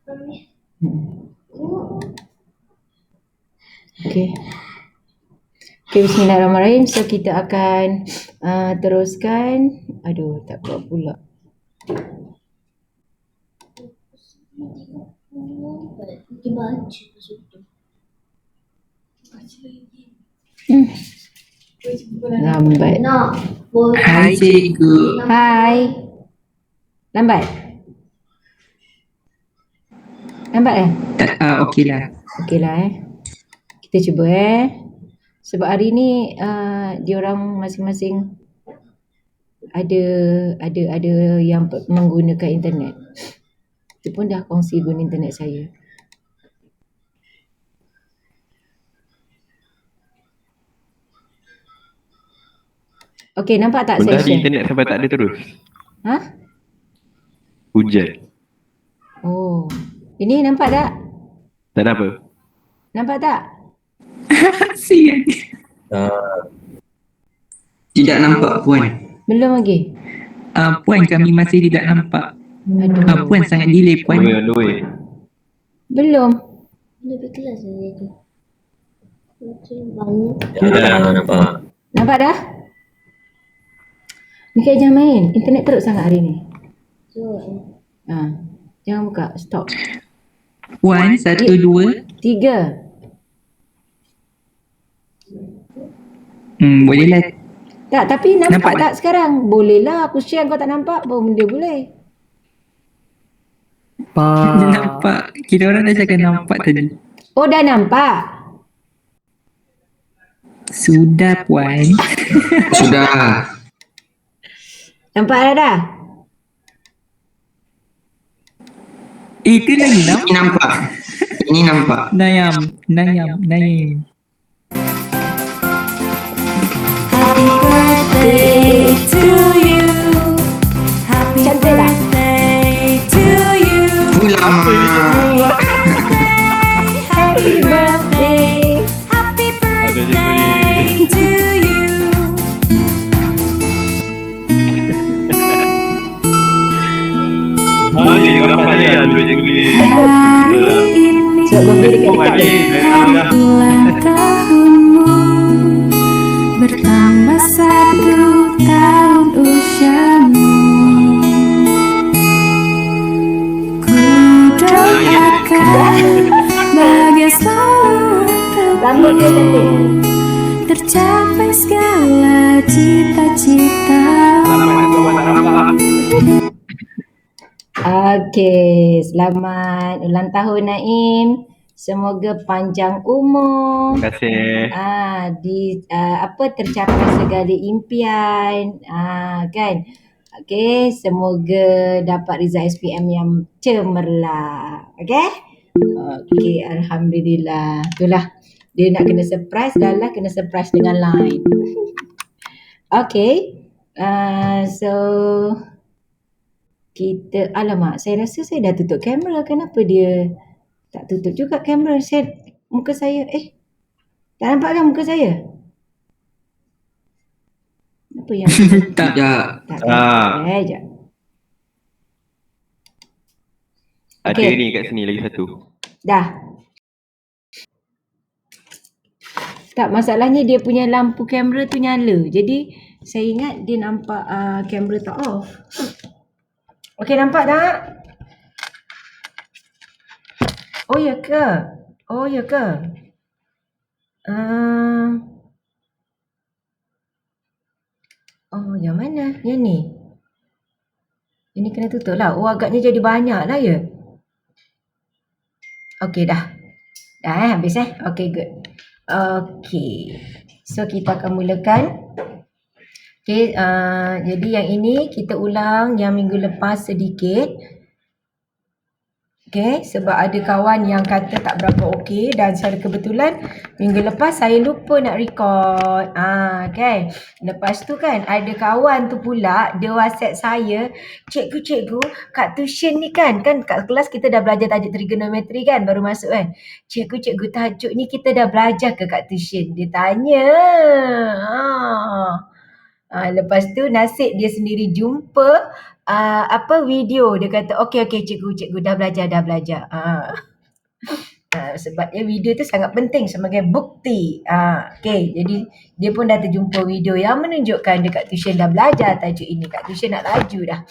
Okey. Okey, bismillahirrahmanirrahim. So kita akan teruskan. Aduh, tak kuat pula. Lambat. Hai cikgu. Hai. Lambat? Lambat Okeylah. Okeylah Kita cuba Sebab hari ni diorang masing-masing ada yang menggunakan internet. Itu pun dah kongsi guna internet saya. Okey, nampak tak saya Tadi share? internet sampai tak ada terus. Ha? Hujan. Oh. Ini nampak tak? Tak ada apa. Nampak tak? Sian. Tidak nampak Puan. Belum lagi? Puan kami masih tidak nampak. Aduh. Puan sangat delay Puan. On the way. Belum. Dah nampak. Nampak dah? Mika jangan main. Internet teruk sangat hari ni. Jangan buka. Stop. Puan, 1, 2. 3. Bolehlah. Tak, tapi nampak Nampak tak sekarang? Boleh lah. Aku share kau tak nampak. Baru benda boleh. Nampak. Kita orang dah cakap nampak tadi. Oh, dah nampak? Sudah Puan. Sudah. Nampak dah? Itu lagi Ini nampak. Ini nampak. Nayam. Happy birthday to you. Happy Cantik tak? birthday to you. Ulama. Happy birthday. Happy birthday to you. Okey, kau dapat saya dua cikgu ni. Hari ini Sebab birthday dekat-dekat. ulang tahunmu, bertambah 1 tahun usiamu. Ku doakan bahagia selalu Rambut dia cantik. tercapai segala cita-cita. Okey, selamat ulang tahun Naim. Semoga panjang umur. Terima kasih. Tercapai segala impian. Kan? Okey, semoga dapat result SPM yang cemerlang. Okey? Okey, alhamdulillah. Itulah. Dia nak kena surprise, dah lah kena surprise dengan lain. Okey. So kita, alamak, saya rasa saya dah tutup kamera. Kenapa dia tak tutup juga kamera? Muka saya, tak nampak kan muka saya? Apa yang Tak. tak nampak? Sekejap. Ada Okey. ni kat sini lagi satu. Dah. Tak, masalahnya dia punya lampu kamera tu nyala. Jadi saya ingat dia nampak kamera tak off. Okey, nampak tak? Oh ya ke? Yang mana? Yang ni? Ini kena tutup lah. Oh, agaknya jadi banyak lah ya. Okey, dah. Dah habis Okey, good. Okey. So, kita akan mulakan. Okey, jadi yang ini kita ulang yang minggu lepas sedikit. Okey, sebab ada kawan yang kata tak berapa okey dan secara kebetulan minggu lepas saya lupa nak record. Kan. Lepas tu kan ada kawan tu pula dia WhatsApp saya, cikgu kat tuition ni kan kat kelas kita dah belajar tajuk trigonometri kan baru masuk kan. Cikgu tajuk ni kita dah belajar ke kat tuition? Dia tanya. Lepas tu nasib dia sendiri jumpa video. Dia kata okey cikgu dah belajar. Sebabnya video tu sangat penting sebagai bukti. Okay, jadi dia pun dah terjumpa video yang menunjukkan dekat tuition dah belajar tajuk ini. Kat tuition nak laju dah.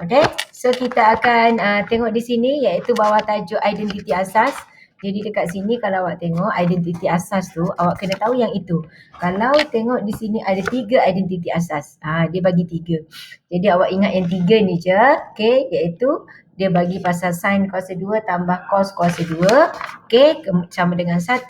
Okay, so kita akan tengok di sini iaitu bawah tajuk identiti asas. Jadi dekat sini kalau awak tengok identiti asas tu, awak kena tahu yang itu. Kalau tengok di sini ada 3 identiti asas. Dia bagi 3. Jadi awak ingat yang 3 ni je. Okay, iaitu dia bagi pasal sin kuasa 2 tambah cos kuasa 2. Okay, sama dengan 1.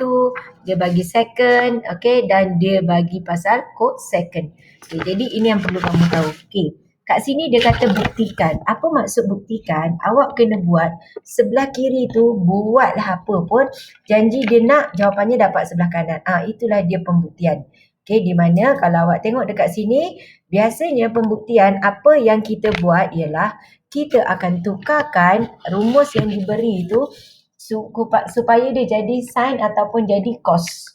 Dia bagi second. Okay, dan dia bagi pasal cosecond. Okay, jadi ini yang perlu kamu tahu. Okay, kat sini dia kata buktikan. Apa maksud buktikan? Awak kena buat sebelah kiri tu buatlah apa pun. Janji dia nak jawapannya dapat sebelah kanan. Itulah dia pembuktian. Okay, di mana kalau awak tengok dekat sini, biasanya pembuktian apa yang kita buat ialah kita akan tukarkan rumus yang diberi itu supaya dia jadi sin ataupun jadi cos.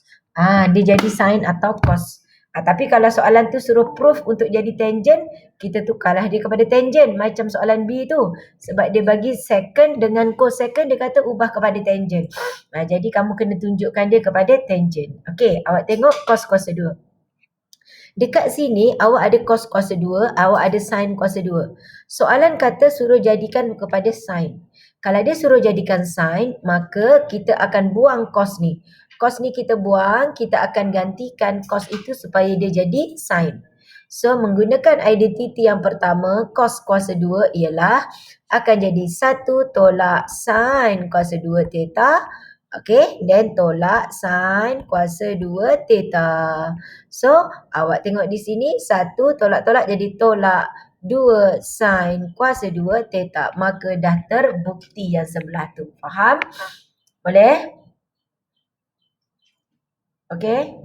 Dia jadi sin atau cos. Tapi kalau soalan tu suruh proof untuk jadi tangent, kita tukarlah dia kepada tangent macam soalan B tu. Sebab dia bagi second dengan cosecond, dia kata ubah kepada tangent. Jadi kamu kena tunjukkan dia kepada tangent. Okey, awak tengok cos kuasa 2. Dekat sini awak ada cos kuasa 2, awak ada sin kuasa 2. Soalan kata suruh jadikan kepada sin. Kalau dia suruh jadikan sin, maka kita akan buang cos ni. Cos ni kita buang, kita akan gantikan cos itu supaya dia jadi sin. So menggunakan identiti yang pertama, cos kuasa 2 ialah akan jadi 1 tolak sin kuasa 2 theta. Okay, then tolak sin kuasa 2 theta. So, awak tengok di sini 1 tolak-tolak jadi tolak 2 sin kuasa 2 theta. Maka dah terbukti yang sebelah tu. Faham? Boleh? Okay.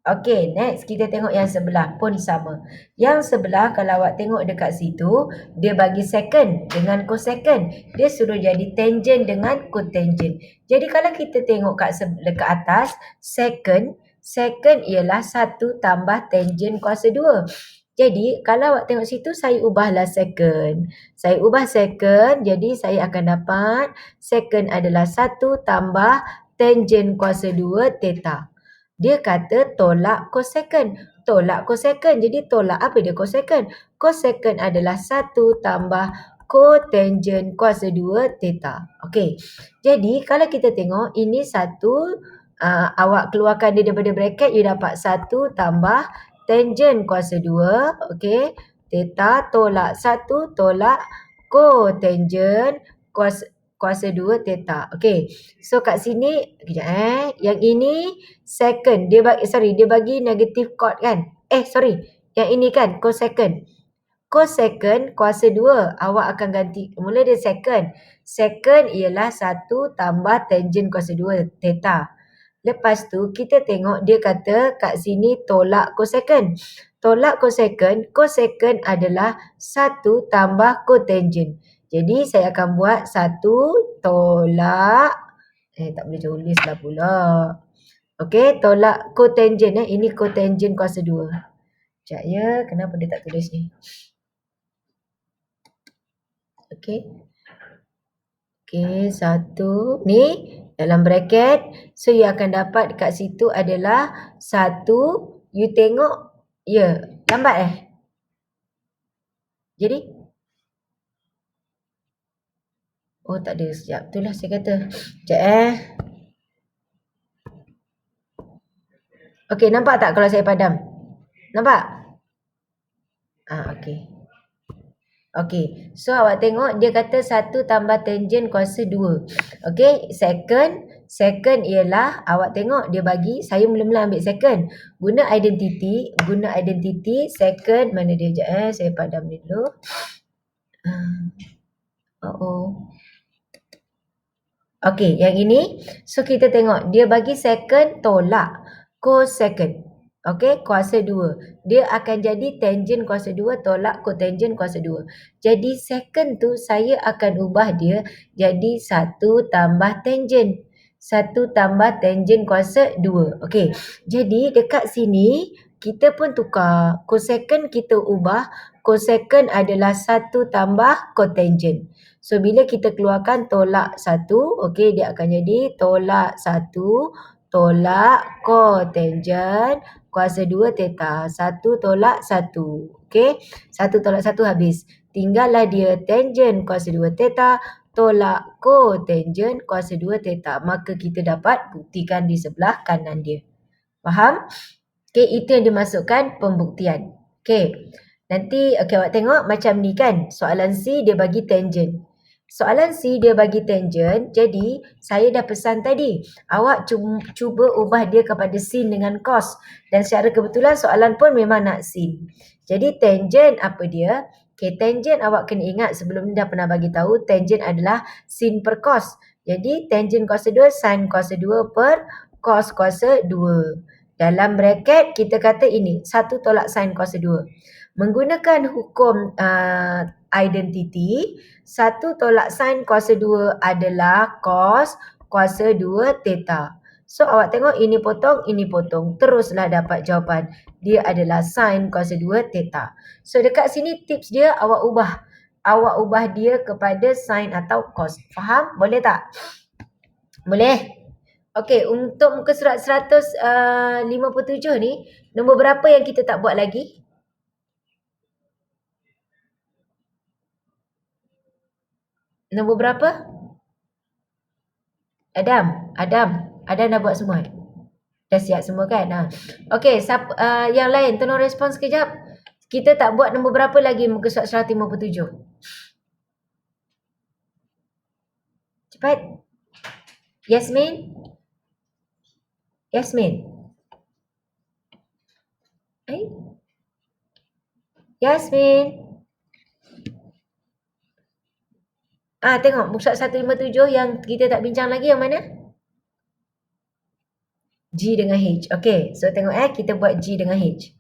Okay, next kita tengok yang sebelah pun sama. Yang sebelah kalau awak tengok dekat situ, dia bagi second dengan cosecond. Dia suruh jadi tangent dengan cotangent. Jadi kalau kita tengok dekat atas, second ialah 1 tambah tangent kuasa 2. Jadi kalau awak tengok situ, saya ubahlah second. Saya ubah second, jadi saya akan dapat second adalah 1 tambah tangent kuasa 2 theta. Dia kata tolak cosecond. Tolak cosecond. Jadi tolak apa dia cosecond? Cosecond adalah 1 tambah cotangent kuasa 2 theta. Okey. Jadi kalau kita tengok ini 1, awak keluarkan dia daripada bracket, you dapat 1 tambah tangent kuasa 2. Okey. Theta tolak 1 tolak cotangent kuasa 2 theta. Okey. So kat sini kejap yang ini second. Dia bagi negative cot kan? Yang ini kan cosecond. Cosecond kuasa 2 awak akan ganti. Mula dia second. Second ialah 1 tambah tangent kuasa 2 theta. Lepas tu kita tengok dia kata kat sini tolak cosecond. Tolak cosecond, cosecond adalah 1 tambah cotangent. Jadi saya akan buat 1 tolak tak boleh tulis lah pula. Okey, tolak cotangent ini cotangent kuasa 2. Sekejap ya, kenapa dia tak tulis ni? Okey. Okey, 1 ni dalam bracket. So you akan dapat kat situ adalah 1. You tengok lambat Jadi tak ada. Sekejap. Itulah saya kata. Sekejap Okey, nampak tak kalau saya padam? Nampak? Okey. Okey. So awak tengok dia kata 1 tambah tangent kuasa 2. Okey, second ialah awak tengok dia bagi, saya mula-mula ambil second. Guna identiti second mana dia saya padam dulu. Okey, yang ini. So kita tengok dia bagi second tolak cosecond. Okey, kuasa 2. Dia akan jadi tangent kuasa 2 tolak cotangent kuasa 2. Jadi second tu saya akan ubah dia jadi 1 tambah tangent. 1 tambah tangent kuasa 2. Okey. Jadi dekat sini kita pun tukar. Cosecant kita ubah. Cosecant adalah 1 tambah cotangent. So bila kita keluarkan tolak 1, okey, dia akan jadi tolak 1 tolak cotangent kuasa 2 theta. 1 tolak 1. Okey. 1 tolak 1 habis. Tinggallah dia tangent kuasa 2 theta tolak cotangent kuasa 2 theta. Maka kita dapat buktikan di sebelah kanan dia. Faham? Okey, itu yang dimasukkan pembuktian. Okey. Nanti awak tengok macam ni kan. Soalan C dia bagi tangent. Soalan C dia bagi tangent. Jadi saya dah pesan tadi, awak cuba ubah dia kepada sin dengan cos. Dan secara kebetulan soalan pun memang nak sin. Jadi tangent apa dia? Okay, tangent awak kena ingat sebelum ni dah pernah bagi tahu tangent adalah sin per cos. Jadi tangent kuasa 2 sin kuasa 2 per cos kuasa 2. Dalam bracket kita kata ini 1 tolak sin kuasa 2. Menggunakan hukum identity, 1 tolak sin kuasa 2 adalah cos kuasa 2 theta. So awak tengok ini potong, teruslah dapat jawapan. Dia adalah sin kuasa 2 theta. So dekat sini tips dia awak ubah dia kepada sin atau cos. Faham? Boleh tak? Boleh? Okey, untuk muka surat 157 ni, nombor berapa yang kita tak buat lagi? Nombor berapa? Adam dah buat semua. Dah siap semua kan? Okey, yang lain tolong respon sekejap. Kita tak buat nombor berapa lagi muka surat 157? Cepat. Yasmin. Yasmin. Tengok muka surat 157 yang kita tak bincang lagi yang mana? G dengan H. Okey, so tengok kita buat G dengan H.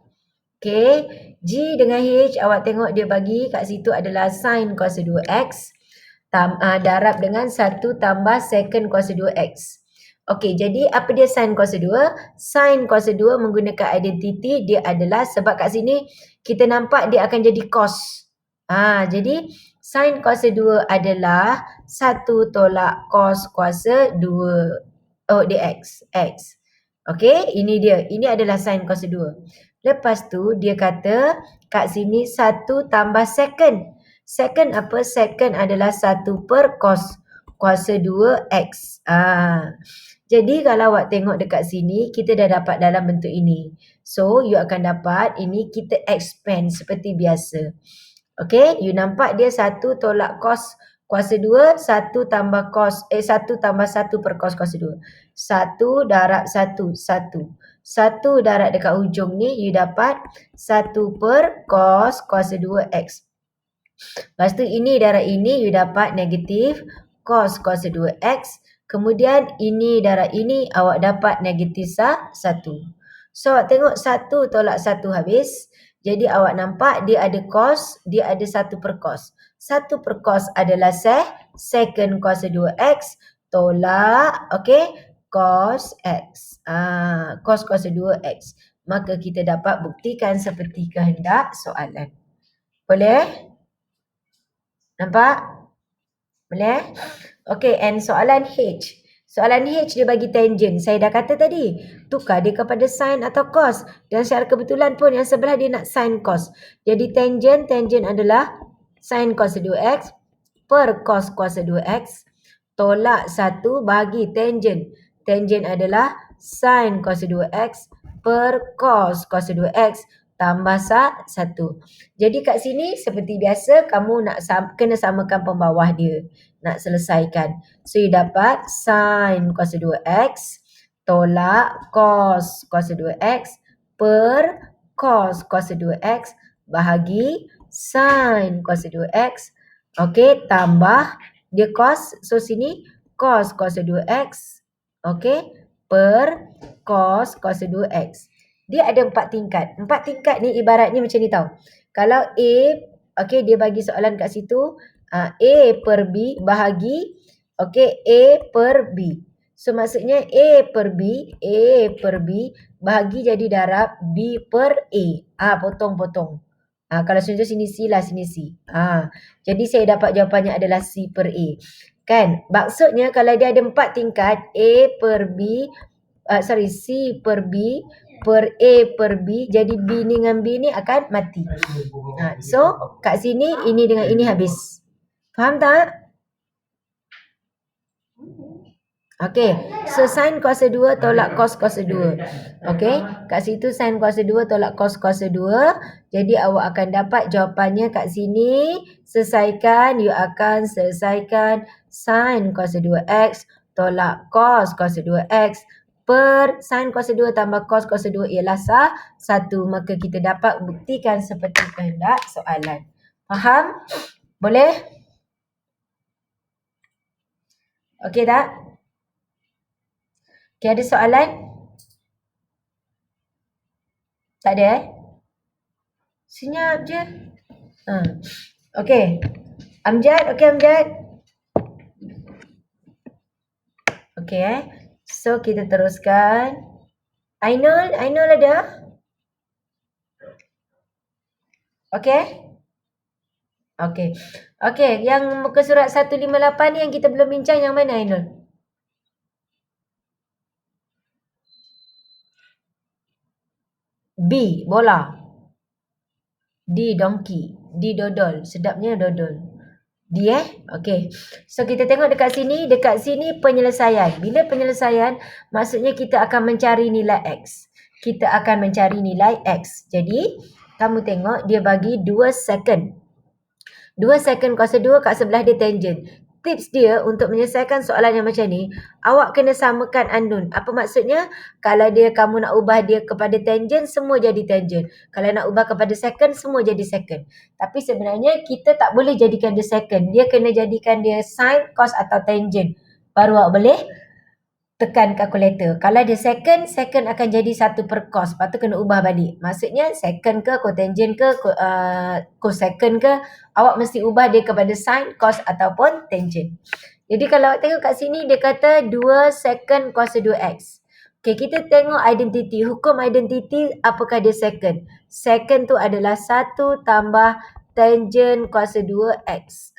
Okey, G dengan H awak tengok dia bagi kat situ adalah sin kuasa 2x darab dengan 1 tambah secant kuasa 2x. Okey, jadi apa dia sin kuasa 2? Sin kuasa 2 menggunakan identity dia adalah sebab kat sini kita nampak dia akan jadi cos. Jadi sin kuasa 2 adalah 1 tolak cos kuasa 2 dx. X. Okey, ini dia. Ini adalah sin kuasa 2. Lepas tu dia kata kat sini 1 tambah secant. Secant apa? Secant adalah 1 per cos kuasa 2x. Jadi kalau awak tengok dekat sini, kita dah dapat dalam bentuk ini. So, you akan dapat ini kita expand seperti biasa. Okay, you nampak dia 1 tolak cos kuasa 2, 1 tambah 1 tambah 1 per cos kuasa 2. 1 darab 1, 1. 1 darab dekat hujung ni, you dapat 1 per cos kuasa 2x. Lepas tu ini darab ini, you dapat negatif cos kuasa 2x. Kemudian ini darab ini, awak dapat negatif 1. So, awak tengok 1 tolak 1 habis. Jadi, awak nampak dia ada cos, dia ada 1 per cos. 1 per cos adalah secant kuasa 2x tolak, cos x. Cos kuasa 2x. Maka kita dapat buktikan seperti kehendak soalan. Boleh? Nampak? Boleh? Okey, and soalan H. Soalan H dia bagi tangent. Saya dah kata tadi, tukar dia kepada sin atau cos. Dan secara kebetulan pun yang sebelah dia nak sin cos. Jadi tangent adalah sin kuasa 2x per cos kuasa 2x tolak 1 bagi tangent. Tangent adalah sin kuasa 2x per cos kuasa 2x tambah 1. Jadi kat sini seperti biasa kamu nak kena samakan pembawah dia. Nak selesaikan. So you dapat sin kuasa 2x tolak cos kuasa 2x per cos kuasa 2x bahagi sin kuasa 2x. Okey, tambah dia cos. So sini cos kuasa 2x. Okey, per cos kuasa 2x. Dia ada 4 tingkat. 4 tingkat ni ibaratnya macam ni tau. Kalau A, dia bagi soalan kat situ. A per B bahagi A per B. So maksudnya A per B bahagi jadi darab B per A. Potong-potong. Kalau contoh sini C lah, sini C. Jadi saya dapat jawapannya adalah C per A. Kan? Maksudnya kalau dia ada 4 tingkat, C per B per A per B, jadi B ni dengan B ni akan mati. So kat sini ini dengan ini habis. Faham tak? Okay, so sin kuasa 2 tolak cos kuasa 2. Okay, kat situ sin kuasa 2 tolak cos kuasa 2. Jadi awak akan dapat jawapannya kat sini. Selesaikan, you akan selesaikan sin kuasa 2x tolak cos kuasa 2x per sin kuasa 2 tambah cos kuasa 2 ialah 1. Maka kita dapat buktikan seperti kehendak soalan. Faham? Boleh? Okay tak? Okay, ada soalan? Tak ada Senyap je. Okay. Amjad, okay Amjad? Okay So kita teruskan. Ainul ada? Okay? Okay. Okay, yang muka surat 158 ni yang kita belum bincang yang mana Ainul? B, bola. D, donkey. D, dodol. Sedapnya dodol. D Okay. So kita tengok dekat sini. Dekat sini penyelesaian. Bila penyelesaian, maksudnya kita akan mencari nilai X. Kita akan mencari nilai X. Jadi, kamu tengok dia bagi 2 second. 2 second kuasa 2 kat sebelah dia tangent. Tips dia untuk menyelesaikan soalan yang macam ni, awak kena samakan unknown. Apa maksudnya? Kalau kamu nak ubah dia kepada tangent, semua jadi tangent. Kalau nak ubah kepada second, semua jadi second. Tapi sebenarnya kita tak boleh jadikan dia second. Dia kena jadikan dia sin, cos atau tangent. Baru awak boleh tekan kalkulator. Kalau dia second akan jadi 1 per cos. Lepas tu kena ubah balik. Maksudnya second ke, cotangent ke, cosecond ke, awak mesti ubah dia kepada sin, cos ataupun tangent. Jadi kalau awak tengok kat sini, dia kata 2 second kuasa 2x. Okay, kita tengok identiti. Hukum identiti, apakah dia second? Second tu adalah 1 tambah tangent kuasa 2x.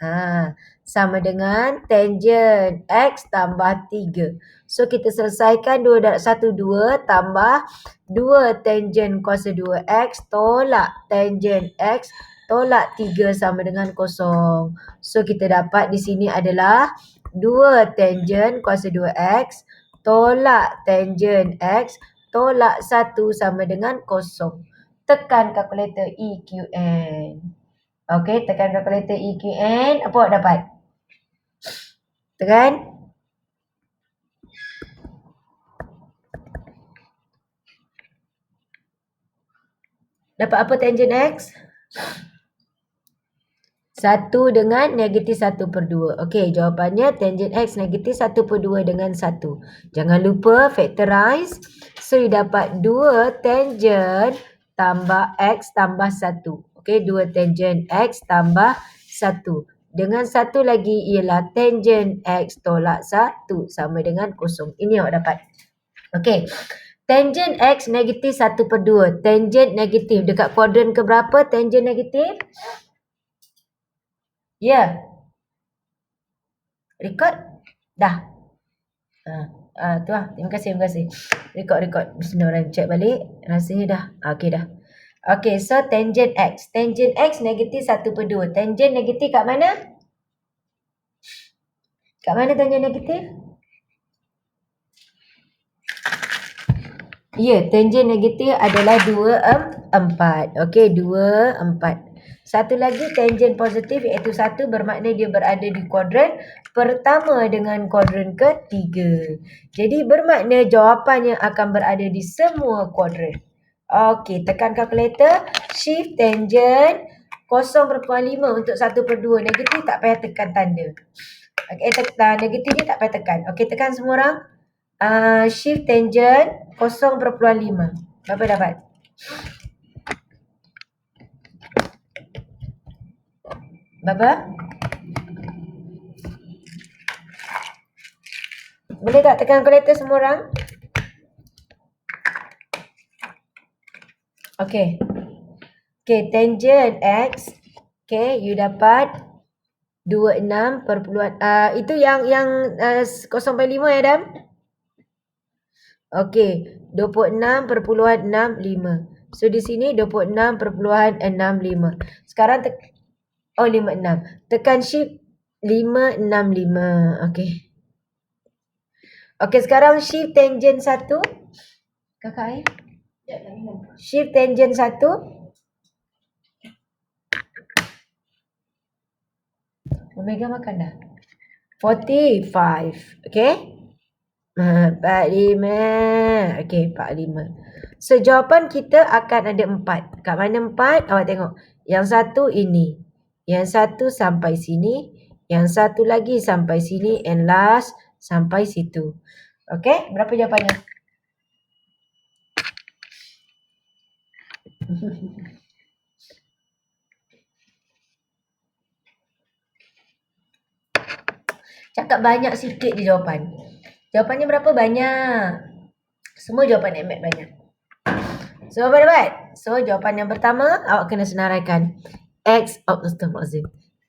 Sama dengan tangent x tambah 3. So kita selesaikan 2 darab 1 2 tambah 2 tangent kuasa 2x tolak tangent x tolak 3 sama dengan 0. So kita dapat di sini adalah 2 tangent kuasa 2x tolak tangent x tolak 1 sama dengan 0. Tekan kalkulator EQN. Okay, tekan kalkulator EQN. Apa awak dapat? Tekan. Dapat apa tangent X? 1 dengan negatif 1 per 2. Okey, jawapannya tangent X negatif 1 per 2 dengan 1. Jangan lupa factorize. So, you dapat 2 tangent tambah X tambah 1. Okey, 2 tangent X tambah 1. Dengan 1 lagi ialah tangent X tolak 1 sama dengan 0. Ini awak dapat. Okey. Tangent X negatif 1 per 2. Tangent negatif. Dekat kuadran ke berapa tangent negatif? Ya. Record? Dah. Tu lah. Terima kasih. Record. Bismillahirrahmanirrahim. Check balik. Rasanya dah. Okey dah. Okey, so tangent X. Tangent X negatif 1 per 2. Tangent negatif kat mana? Kat mana tangent negatif? Ya, tangent negatif adalah 2, 4. Okey, 2, 4. Satu lagi tangent positif iaitu 1 bermakna dia berada di kuadran pertama dengan kuadran ketiga. Jadi bermakna jawapannya akan berada di semua kuadran. Okey, tekan kalkulator. Shift tangent 0.5 untuk 1 per 2. Negatif tak payah tekan tanda. Okey, negatif ni tak payah tekan. Okey, tekan semua orang. Shift tangent 0.5. Berapa dapat? Berapa? Boleh tak tekan kalkulator semua orang? Okay. Okay, tangent X. Okay, you dapat 26 perpuluhan. Itu yang 0.5 ya, Adam? Okay, 26.65. So, di sini 26.65. Sekarang 56. Tekan shift 565. Okay. Okay, sekarang shift tangent 1. Kakak shift tangent 1. Omega makan dah. 45. Okay. 45. Okay, 45. So, jawapan kita akan ada 4. Kat mana 4? Awak tengok. Yang satu ini. Yang satu sampai sini. Yang satu lagi sampai sini. And last sampai situ. Okay, berapa jawapannya? Cakap banyak sikit je jawapan. Jawapannya berapa? Banyak. Semua jawapan MAT banyak. So, apa dapat? So, jawapan yang pertama, awak kena senaraikan. X,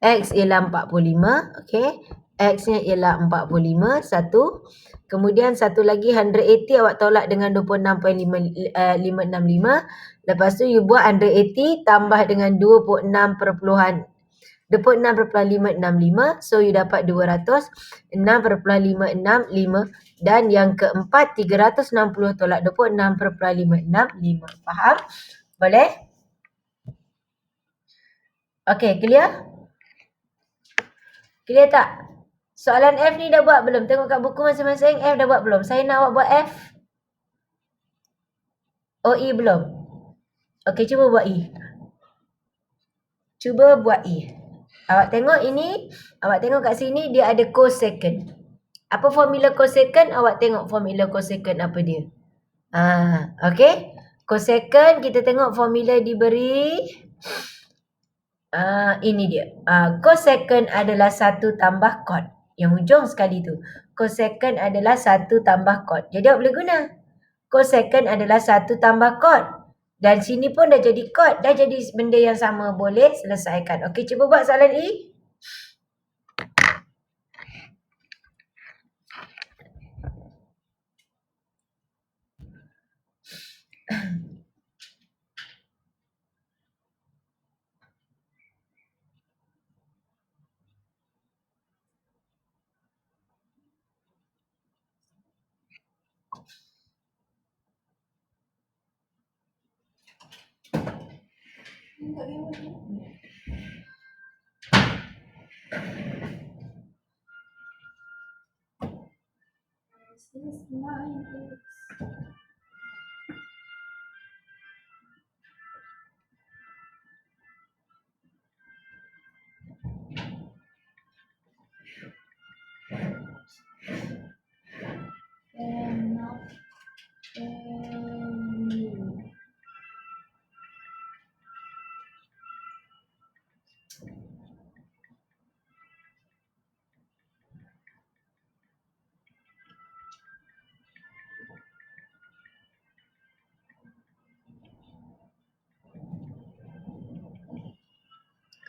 X ialah 45. Okay. X-nya ialah 45. Satu. Kemudian satu lagi 180 awak tolak dengan 26.565. Lepas tu you buat 180 tambah dengan 26.565. So you dapat 206.565. Dan yang keempat 360 tolak 26.565. Faham? Boleh? Okay, clear? Clear tak? Soalan F ni dah buat belum? Tengok kat buku masing-masing. F dah buat belum? Saya nak awak buat F. Oh, E belum? Okay, cuba buat E. Cuba buat E. Awak tengok ini. Awak tengok kat sini dia ada cosecant. Apa formula cosecant? Awak tengok formula cosecant apa dia. Okay. Cosecant kita tengok formula diberi. Ini dia. Cosecant adalah 1 tambah cot. Yang hujung sekali tu. Cosecant adalah 1 tambah cot. Jadi awak boleh guna. Cosecant adalah 1 tambah cot. Dan sini pun dah jadi cot. Dah jadi benda yang sama. Boleh selesaikan. Okey, cuba buat soalan E.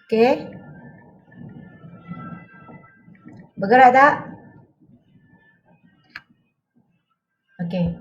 Okey. Bergerak tak? Okey.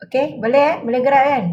Okey, boleh Boleh gerak kan?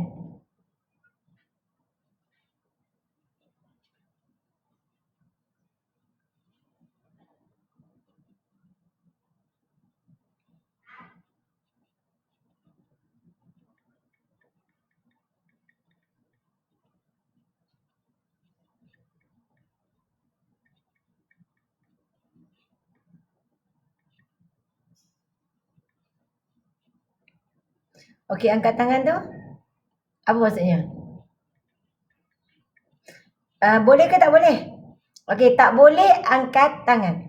Okey, angkat tangan tu. Apa maksudnya? Boleh ke tak boleh? Okey, tak boleh angkat tangan.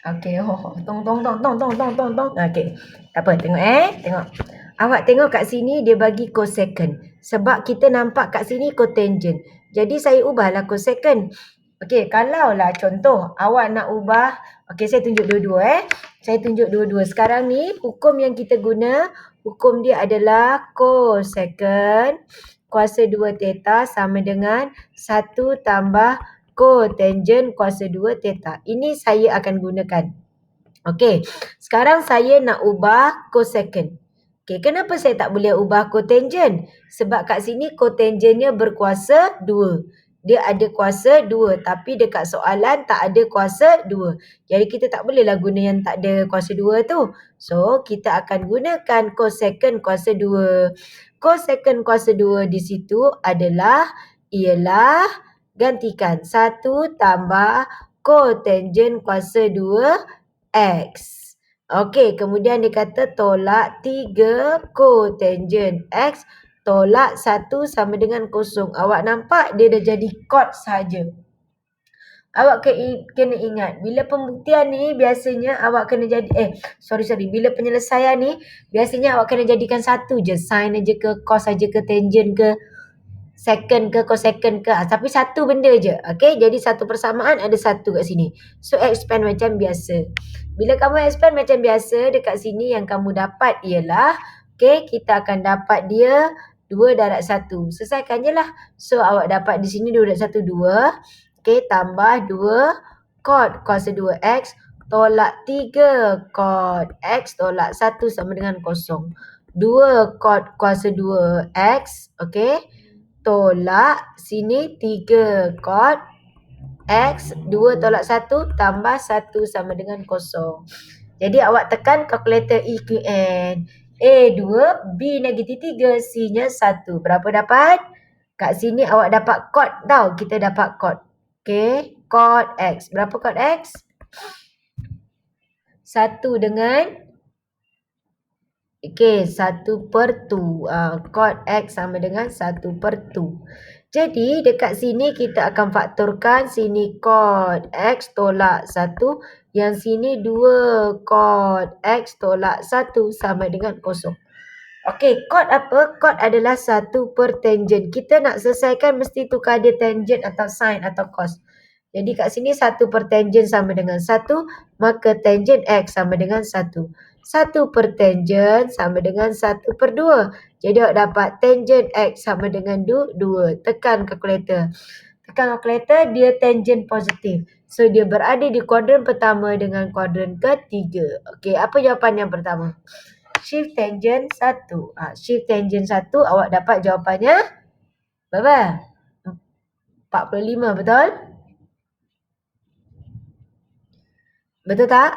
Okey, tong tong tong tong tong tong tong tong. Okey. Tak apa, tengok tengok. Awak tengok kat sini dia bagi cosecant. Sebab kita nampak kat sini cotangent. Jadi saya ubahlah cosecant. Okey, kalaulah contoh awak nak ubah, okey saya tunjuk dua-dua Saya tunjuk dua-dua. Sekarang ni hukum yang kita guna, hukum dia adalah cosecant kuasa 2 theta sama dengan 1 tambah cotangent kuasa 2 theta. Ini saya akan gunakan. Okey, sekarang saya nak ubah cosecant. Okey, kenapa saya tak boleh ubah cotangent? Sebab kat sini cotangentnya berkuasa 2. Dia ada kuasa 2, tapi dekat soalan tak ada kuasa 2. Jadi kita tak bolehlah guna yang tak ada kuasa 2 tu. So, kita akan gunakan cosecant kuasa 2. Cosecant kuasa 2 di situ ialah gantikan 1 tambah cotangent kuasa 2 X. Okey, kemudian dia kata tolak 3 cotangent X tolak 1 sama dengan kosong. Awak nampak dia dah jadi cot saja. Awak kena ingat, bila pembuktian ni biasanya awak kena jadi bila penyelesaian ni biasanya awak kena jadikan satu je, sin aja ke, cos aja ke, tangent ke, second ke, cosecant ke. Tapi satu benda je. Okay, jadi satu persamaan ada satu kat sini. So, expand macam biasa. Bila kamu expand macam biasa, dekat sini yang kamu dapat ialah, okay, kita akan dapat dia 2 darab 1. Selesaikan je lah. So, awak dapat di sini 2 darab 1, 2. Okay, tambah 2 cot kuasa 2x tolak 3 cot x tolak 1 sama dengan kosong. 2 cot kuasa 2x, okay, tolak sini 3 cot X 2 tolak 1 tambah 1 sama dengan kosong. Jadi awak tekan kalkulator EQN. A2, B negatif 3, C-nya 1. Berapa dapat? Kat sini awak dapat cot tau. Kita dapat cot. Okay. Cot X. Berapa cot X? 1 dengan okay, 1/2. Cot X sama dengan 1/2. Jadi dekat sini kita akan faktorkan sini cot X tolak 1. Yang sini 2 cot X tolak 1 sama dengan kosong. Okey, cot apa? Cot adalah 1/tangent. Kita nak selesaikan mesti tukar dia tangent atau sin atau cos. Jadi kat sini 1/tangent sama dengan 1, maka tangent X sama dengan 1. 1/tangent sama dengan 1/2. Jadi awak dapat tangent X sama dengan 2. Tekan kalkulator. Tekan kalkulator, dia tangent positif. So, dia berada di kuadran pertama dengan kuadran ketiga. Okey, apa jawapan yang pertama? Shift tangent 1. Shift tangent 1, awak dapat jawapannya berapa? 45, betul? Betul tak?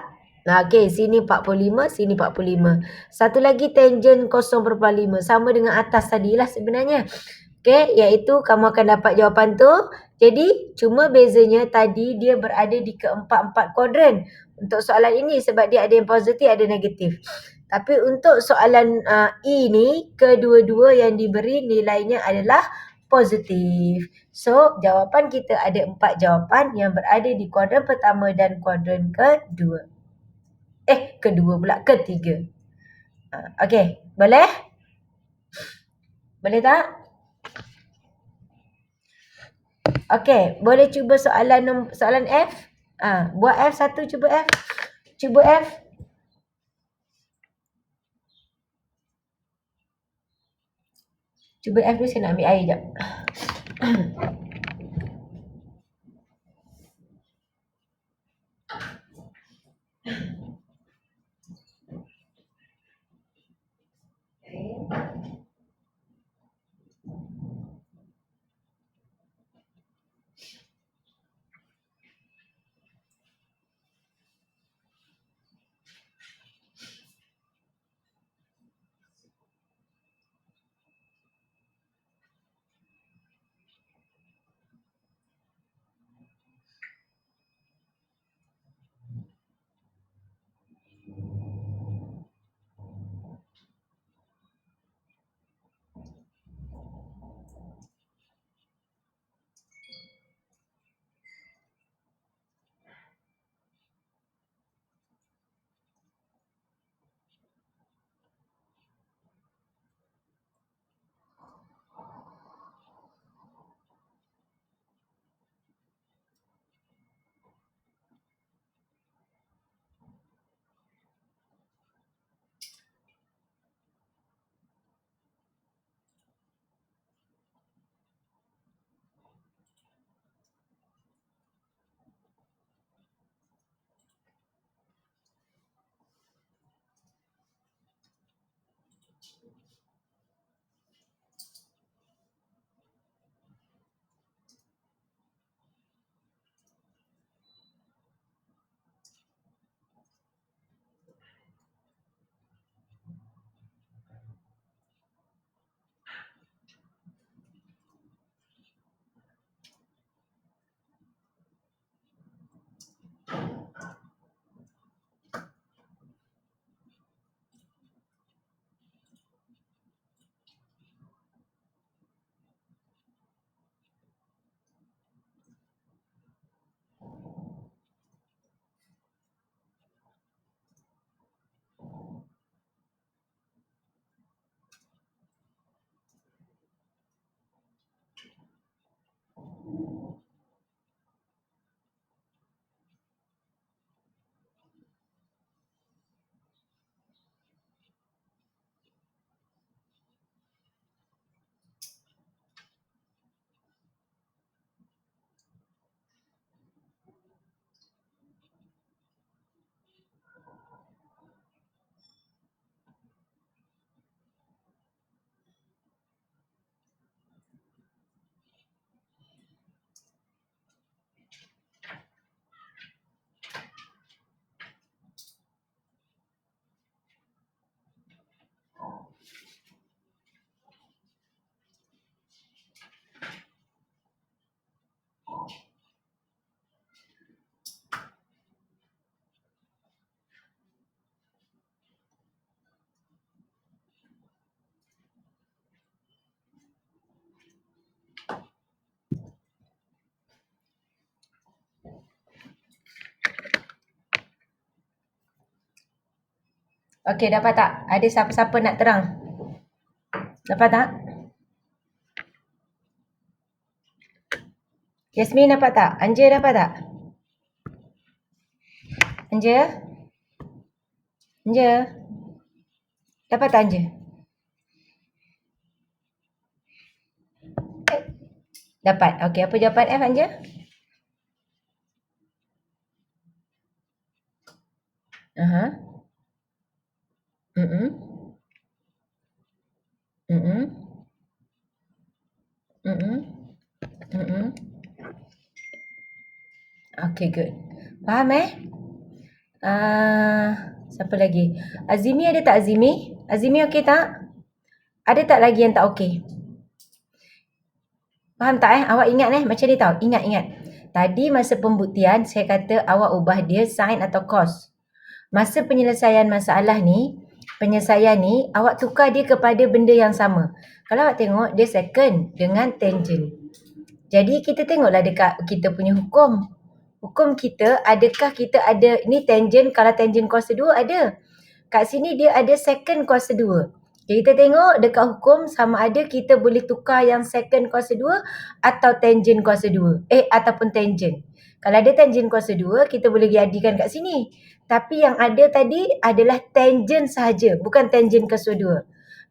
Okey, sini 45, sini 45. Satu lagi tangent 0.5 sama dengan atas tadilah sebenarnya. Okey, iaitu kamu akan dapat jawapan tu. Jadi, cuma bezanya tadi dia berada di keempat-empat kuadran. Untuk soalan ini sebab dia ada yang positif, ada negatif. Tapi untuk soalan E ni, kedua-dua yang diberi nilainya adalah positif. So, jawapan kita ada 4 jawapan yang berada di kuadran pertama dan kuadran kedua. Ketiga. Okey, boleh? Boleh tak? Okey, boleh cuba soalan F? Buat F1, cuba F. Cuba F. Cuba F ni saya nak ambil air jap. Okey, dapat tak? Ada siapa-siapa nak terang? Dapat tak? Yasmin dapat tak? Anja dapat tak? Anja? Anja? Dapat tak Anja? Dapat. Okey, apa jawapan F Anja? Aha. Mm-mm. Mm-mm. Mm-mm. Mm-mm. Okay, good. Faham siapa lagi? Azimi ada tak Azimi? Azimi okey tak? Ada tak lagi yang tak okey? Faham tak Awak ingat macam ni tau. Ingat. Tadi masa pembuktian saya kata awak ubah dia sin atau cos. Masa penyelesaian masalah ni, awak tukar dia kepada benda yang sama. Kalau awak tengok dia second dengan tangent. Jadi kita tengoklah dekat kita punya hukum. Hukum kita, adakah kita ada, ni tangent, kalau tangent kuasa 2 ada. Kat sini dia ada second kuasa 2. Jadi kita tengok dekat hukum sama ada kita boleh tukar yang second kuasa 2 atau tangent kuasa 2. Ataupun tangent. Kalau ada tangent kuasa 2, kita boleh jadikan kat sini. Tapi yang ada tadi adalah tangent sahaja, bukan tangent kuasa 2.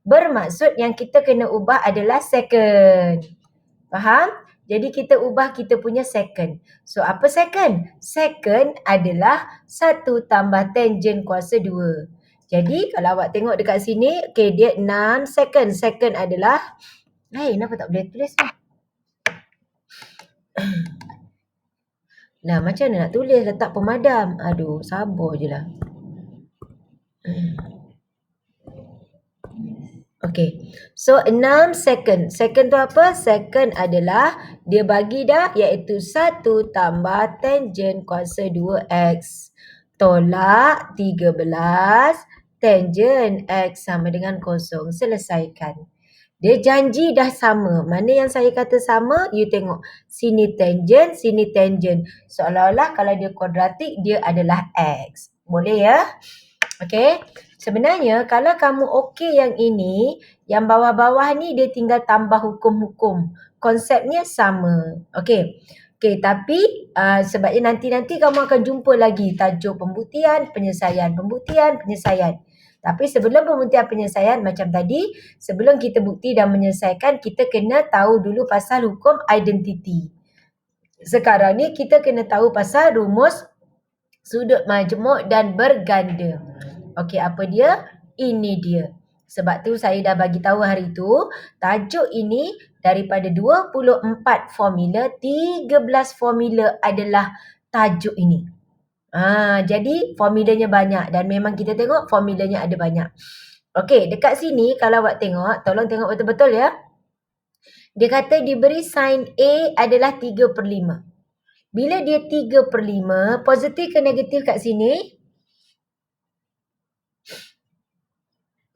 Bermaksud yang kita kena ubah adalah second. Faham? Jadi kita ubah kita punya second. So apa second? Second adalah 1 tambah tangent kuasa 2. Jadi kalau awak tengok dekat sini, okay, dia 6 second. Second adalah, kenapa tak boleh tulis ni? Nah, macam mana nak tulis? Letak pemadam. Aduh, sabar je lah. Okay, so 6 second. Second tu apa? Second adalah dia bagi dah iaitu 1 tambah tangent kuasa 2x tolak 13 tangent x sama dengan 0. Selesaikan. Dia janji dah sama. Mana yang saya kata sama? You tengok. Sini tangent, sini tangent. Seolah-olah kalau dia kuadratik, dia adalah x. Boleh ya? Okay. Sebenarnya kalau kamu okey yang ini, yang bawah-bawah ni dia tinggal tambah hukum-hukum. Konsepnya sama. Okay. Okay, tapi sebabnya nanti-nanti kamu akan jumpa lagi tajuk pembuktian, penyelesaian. Tapi sebelum pembuktian penyelesaian macam tadi, sebelum kita bukti dan menyelesaikan, kita kena tahu dulu pasal hukum identiti. Sekarang ni kita kena tahu pasal rumus sudut majmuk dan berganda. Okey, apa dia? Ini dia. Sebab tu saya dah bagi tahu hari tu, tajuk ini daripada 24 formula, 13 formula adalah tajuk ini. Jadi formulanya banyak dan memang kita tengok formulanya ada banyak. Okey, dekat sini kalau awak tengok, tolong tengok betul-betul ya. Dia kata diberi sin A adalah 3/5. Bila dia 3/5, positif ke negatif kat sini?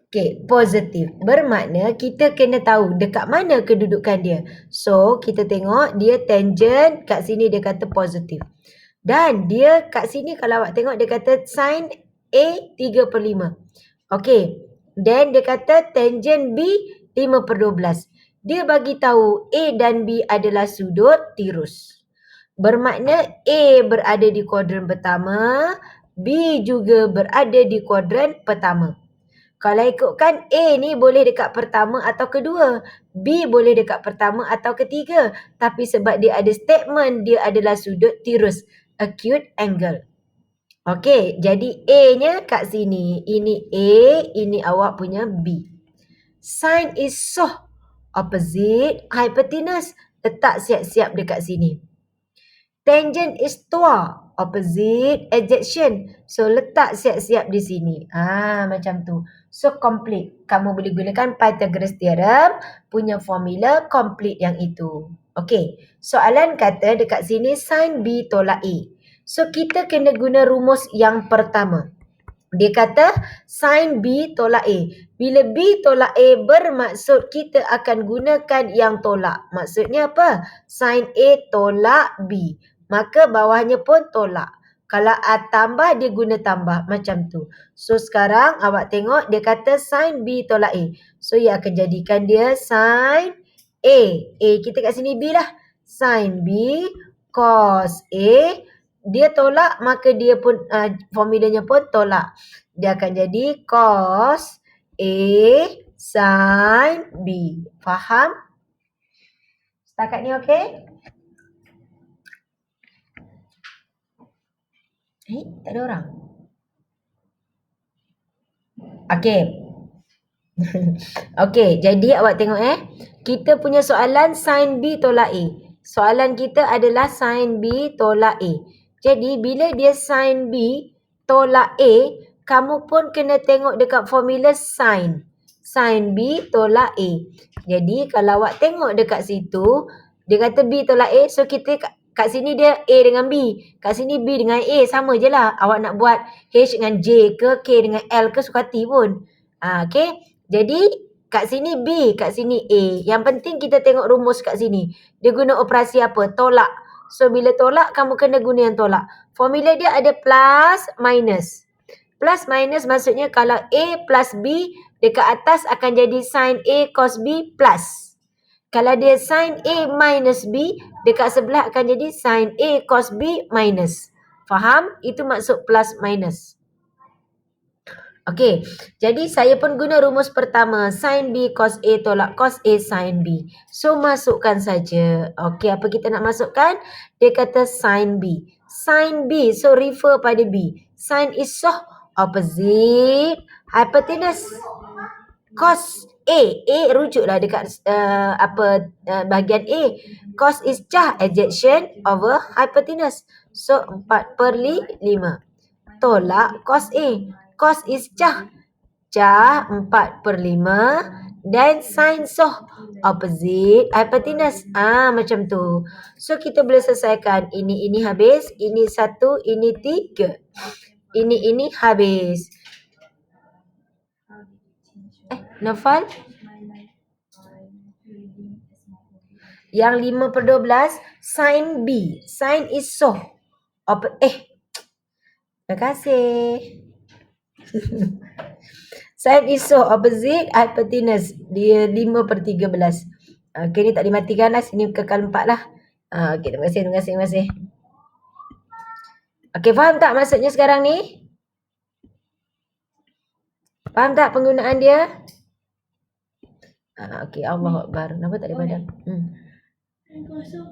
Okay, positif. Bermakna kita kena tahu dekat mana kedudukan dia. So, kita tengok dia tangent, kat sini dia kata positif. Dan dia kat sini kalau awak tengok dia kata sin A 3/5. Okay. Then dia kata tangent B 5/12. Dia bagi tahu A dan B adalah sudut tirus. Bermakna A berada di kuadran pertama, B juga berada di kuadran pertama. Kalau ikutkan A ni boleh dekat pertama atau kedua, B boleh dekat pertama atau ketiga. Tapi sebab dia ada statement, dia adalah sudut tirus, acute angle. Okey, jadi A-nya kat sini. Ini A, ini awak punya B. Sin is so opposite hypotenuse. Letak siap-siap dekat sini. Tangent is tua, opposite adjacent. So letak siap-siap di sini. Macam tu. So complete. Kamu boleh gunakan Pythagoras theorem punya formula complete yang itu. Okey. Soalan kata dekat sini sin B tolak A. So kita kena guna rumus yang pertama. Dia kata sin B tolak A. Bila B tolak A bermaksud kita akan gunakan yang tolak. Maksudnya apa? Sin A tolak B. Maka bawahnya pun tolak. Kalau A tambah, dia guna tambah. Macam tu. So, sekarang awak tengok dia kata sin B tolak A. So, ia akan jadikan dia sin A. A kita kat sini B lah. Sin B cos A. Dia tolak, maka dia pun formulanya pun tolak. Dia akan jadi cos A sin B. Faham? Setakat ni okey? Tak ada orang. Okey. Okey, jadi awak tengok kita punya soalan sin B tolak A. Soalan kita adalah sin B tolak A. Jadi bila dia sin B tolak A, kamu pun kena tengok dekat formula sin. Sin B tolak A. Jadi kalau awak tengok dekat situ, dia kata B tolak A, so kita kat sini dia A dengan B. Kat sini B dengan A, sama je lah. Awak nak buat H dengan J ke, K dengan L ke, suka hati pun. Okay. Jadi kat sini B, kat sini A. Yang penting kita tengok rumus kat sini. Dia guna operasi apa? Tolak. So bila tolak, kamu kena guna yang tolak. Formula dia ada plus minus. Plus minus maksudnya kalau A plus B, dekat atas akan jadi sin A cos B plus. Kalau dia sin A minus B, dekat sebelah akan jadi sin A cos B minus. Faham? Itu maksud plus minus. Okey, jadi saya pun guna rumus pertama. Sin B cos A tolak cos A sin B. So, masukkan saja. Okey, apa kita nak masukkan? Dia kata sin B. Sin B, so refer pada B. Sin is so opposite hypotenuse. Cos A rujuklah dekat bahagian A. Cos is cah adjacent over hypotenuse. So 4/5. Tolak cos A. Cos is cah 4/5 dan sin so opposite hypotenuse. Macam tu. So kita boleh selesaikan. Ini habis, ini 1, ini 3. Ini habis. Nafal? Yang 5/12 sin B. Sin is so. Terima kasih. Sin is so opposite hypotenuse. Dia 5/13. Okay, ni tak dimatikan lah. Sini kekal 4 lah. Okay, terima kasih. Okay, faham tak maksudnya sekarang ni? Faham tak penggunaan dia? Okay, Allah Akbar. Kenapa tak ada padam? Air kosong.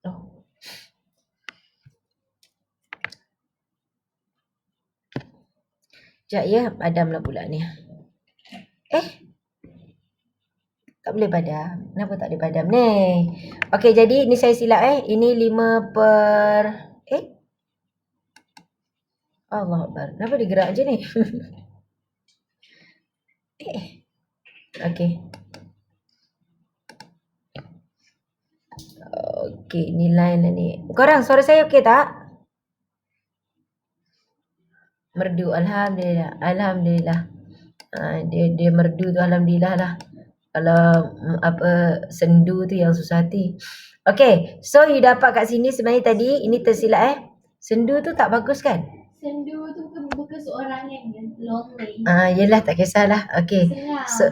Oh. Sekejap ya, padamlah pula ni. Tak boleh padam. Kenapa tak boleh padam ni? Okey, jadi ni saya silap Ini 5 per... Allah Akbar. Kenapa dia gerak je ni? Okey. Okey, ni line lah ni. Korang, suara saya okey tak? Merdu, Alhamdulillah. Dia merdu tu Alhamdulillah lah. Kalau sendu tu yang susah hati. Okay, so you dapat kat sini sebenarnya tadi, ini tersilap Sendu tu tak bagus kan? Sendu tu bukan seorang yang lonely. Yelah, tak kisahlah. Okay. So,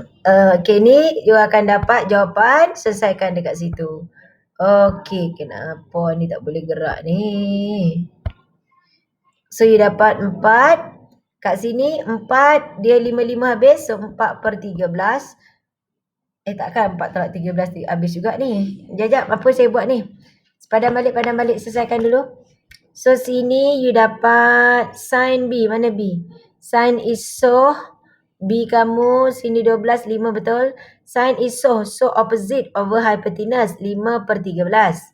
okay, ni you akan dapat jawapan, selesaikan dekat situ. Okay, kenapa ni tak boleh gerak ni? So, you dapat 4. Kat sini 4, dia 5 habis. So, 4/13. Takkan 4 tolak 13 habis juga ni. Sekejap, apa saya buat ni? Padam balik, selesaikan dulu. So, sini you dapat sin B. Mana B? Sin is so. B kamu, sini 12, 5 betul. Sin is so opposite over hypotenuse. 5/13.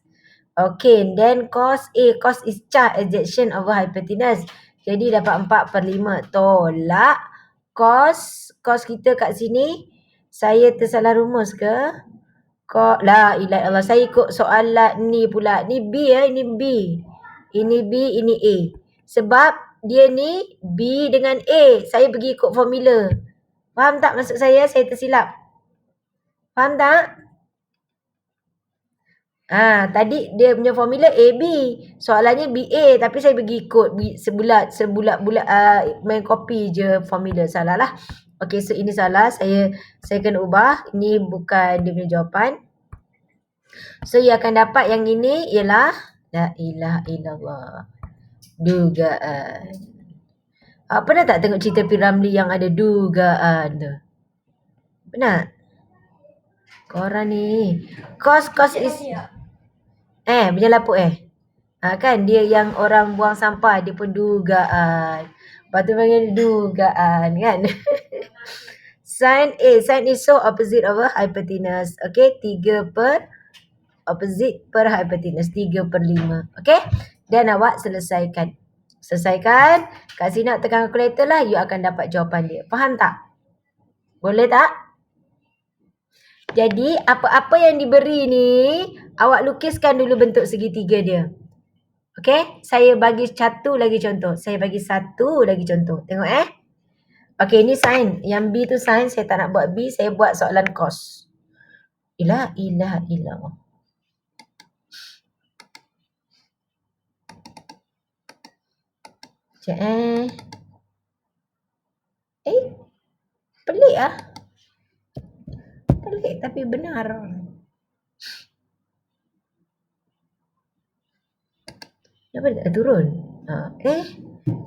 Okay, then cos A. Cos is cah adjacent over hypotenuse. Jadi dapat 4/5. Tolak cos kita kat sini. Saya tersalah rumus ke? La ilaha illallah. Saya ikut soalan ni pula. Ni B ini B. Ini B, ini A. Sebab dia ni B dengan A. Saya pergi ikut formula. Faham tak maksud saya? Saya tersilap. Faham tak? Tadi dia punya formula AB. Soalannya BA tapi saya bagi kod sebulat main copy je formula. Salah lah. Okey, so ini salah. Saya kena ubah. Ini bukan dia punya jawapan. So yang akan dapat yang ini ialah la ilaha illallah. Dugaan. Pernah tak tengok cerita P. Ramlee yang ada dugaan tu? Pernah? Korang ni. Cos is punya lapuk kan dia yang orang buang sampah dia pun dugaan. Lepas tu panggil dugaan kan. Sin is so opposite over hypotenuse. Okay, 3 per opposite per hypotenuse 3/5. Okay, dan awak selesaikan. Kat sini nak tekan calculator lah, you akan dapat jawapan dia. Faham tak? Boleh tak? Jadi apa-apa yang diberi ni awak lukiskan dulu bentuk segitiga dia. Okay, saya bagi satu lagi contoh. Tengok Okay, ni sin. Yang B tu sin, saya tak nak buat B, saya buat soalan cos. La ilaha illallah. Sekejap pelik ah. Pelik tapi benar. Kenapa dia tak turun?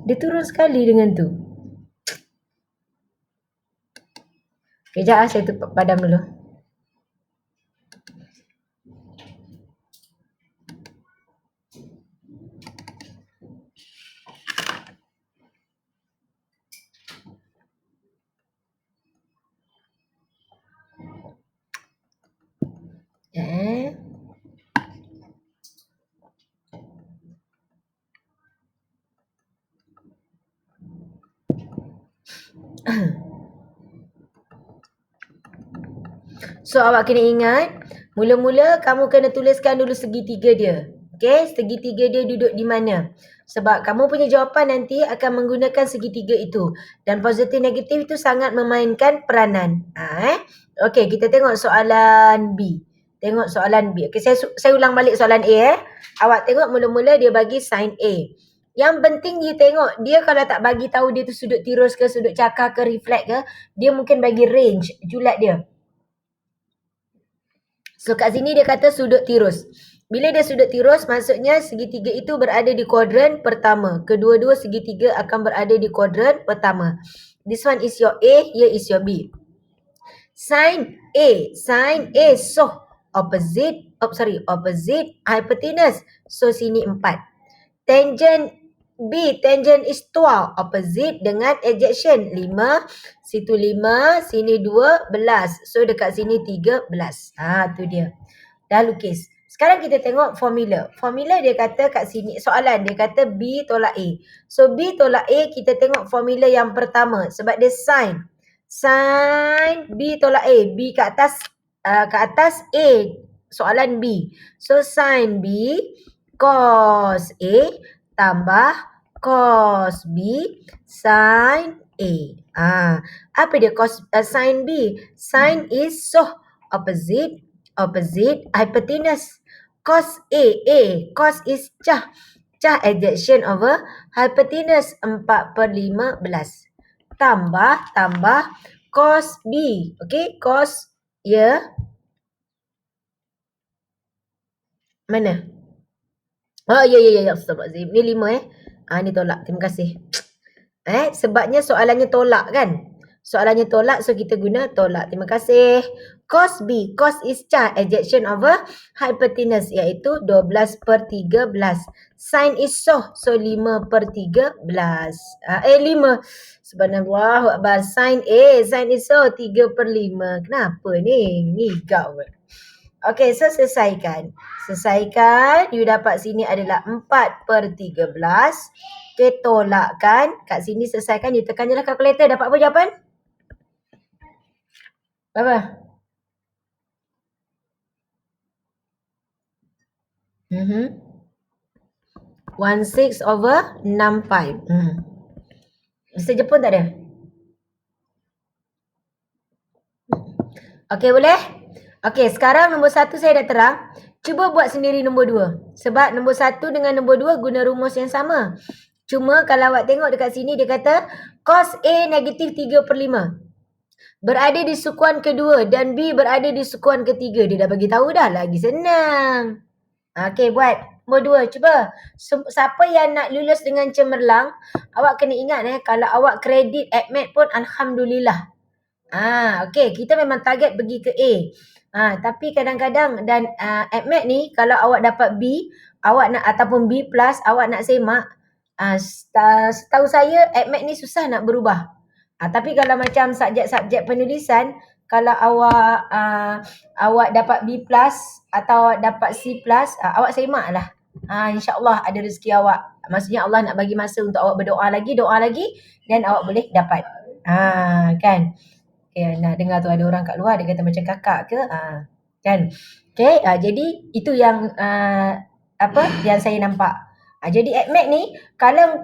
Dia turun sekali dengan tu. Kejap saya padam dulu. So awak kena ingat, mula-mula kamu kena tuliskan dulu segitiga dia. Okay, segitiga dia duduk di mana? Sebab kamu punya jawapan nanti akan menggunakan segitiga itu. Dan positif negatif itu sangat memainkan peranan. Okay, kita tengok soalan B. Okay, saya ulang balik soalan A. Awak tengok mula-mula dia bagi sin A. Yang penting you tengok, dia kalau tak bagi tahu dia tu sudut tirus ke, sudut cakar ke, reflect ke, dia mungkin bagi range, julat dia. So kat sini dia kata sudut tirus. Bila dia sudut tirus, maksudnya segitiga itu berada di kuadran pertama. Kedua-dua segitiga akan berada di kuadran pertama. This one is your A, here is your B. Sin A, so opposite hypotenuse. So sini 4. Tangent B, tangent is 12, opposite dengan adjacent 5, situ 5, sini 12, so dekat sini 13. Tu dia. Dah lukis. Sekarang kita tengok formula. Formula dia kata kat sini, soalan dia kata B tolak A. So B tolak A, kita tengok formula yang pertama sebab dia sin. Sin B tolak A, B kat atas A, soalan B. So sin B cos A tambah cos B sin A. Apa dia sin B? Sin is so opposite hypotenuse. Cos A, cos is cah adjacent over hypotenuse 4/15. Tambah cos B. Okay, cos mana? Ya. Astagfirullahaladzim. Ni 5 ni tolak. Terima kasih. Sebabnya soalannya tolak kan? Soalannya tolak, so kita guna tolak. Terima kasih. Cos B. Cos is adjacent over hypotenuse, iaitu 12/13. Sin is so 5/13. 5. Subhanallah. Sin is so 3/5. Kenapa ni? Ni gau. Okay, so selesaikan. You dapat sini adalah 4/13. Okay, tolakkan. Kat sini selesaikan. You tekan je lah kalkulator. Dapat apa jawapan? Berapa? 16/65. Bahasa Jepun tak ada? Okay, boleh? Okay, sekarang nombor 1 saya dah terang. Cuba buat sendiri nombor 2. Sebab nombor 1 dengan nombor 2 guna rumus yang sama. Cuma kalau awak tengok dekat sini dia kata cos A negatif 3/5. Berada di sukuan kedua dan B berada di sukuan ketiga. Dia dah bagi tahu dah. Lagi senang. Okey, buat. Nombor 2, cuba. Siapa yang nak lulus dengan cemerlang, awak kena ingat kalau awak kredit AdMed pun Alhamdulillah. Okey, kita memang target pergi ke A. Tapi kadang-kadang dan AdMed ni kalau awak dapat B, awak nak ataupun B+, awak nak semak, setahu saya AdMed ni susah nak berubah. Tapi kalau macam subjek-subjek penulisan, kalau awak dapat B+ atau dapat C+, awak semak lah. InsyaAllah ada rezeki awak. Maksudnya Allah nak bagi masa untuk awak berdoa lagi dan awak boleh dapat. Kan? Okay, nak dengar tu ada orang kat luar dia kata macam kakak ke? Kan? Okay, jadi itu yang yang saya nampak. Jadi AdMed ni kalau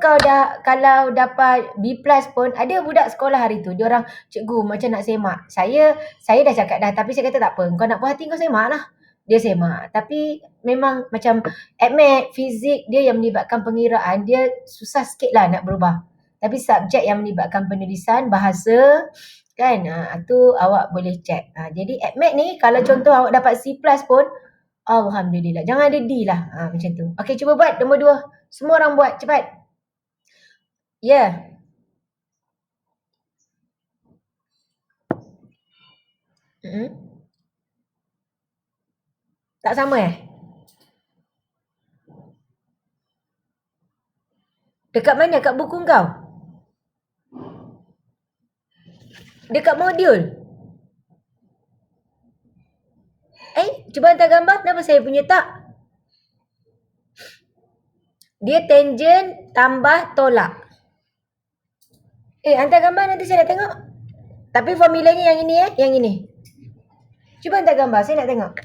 dapat B+ pun ada budak sekolah hari tu dia orang cikgu macam nak semak. Saya dah cakap dah tapi saya kata tak apa. Kau nak puas hati kau semak lah. Dia semak. Tapi memang macam AdMed, fizik dia yang melibatkan pengiraan dia susah sikit lah nak berubah. Tapi subjek yang melibatkan penulisan, bahasa kan, tu awak boleh check. Jadi AdMed ni kalau contoh awak dapat C+ pun Alhamdulillah. Jangan ada D lah. Macam tu. Okey, cuba buat nombor 2. Semua orang buat. Cepat. Ya. Tak sama Dekat mana? Kat buku kau? Dekat modul? Cuba hantar gambar. Kenapa saya punya tak? Dia tangent tambah tolak. Hantar gambar nanti saya nak tengok. Tapi formulanya yang ini yang ini. Cuba hantar gambar, saya nak tengok.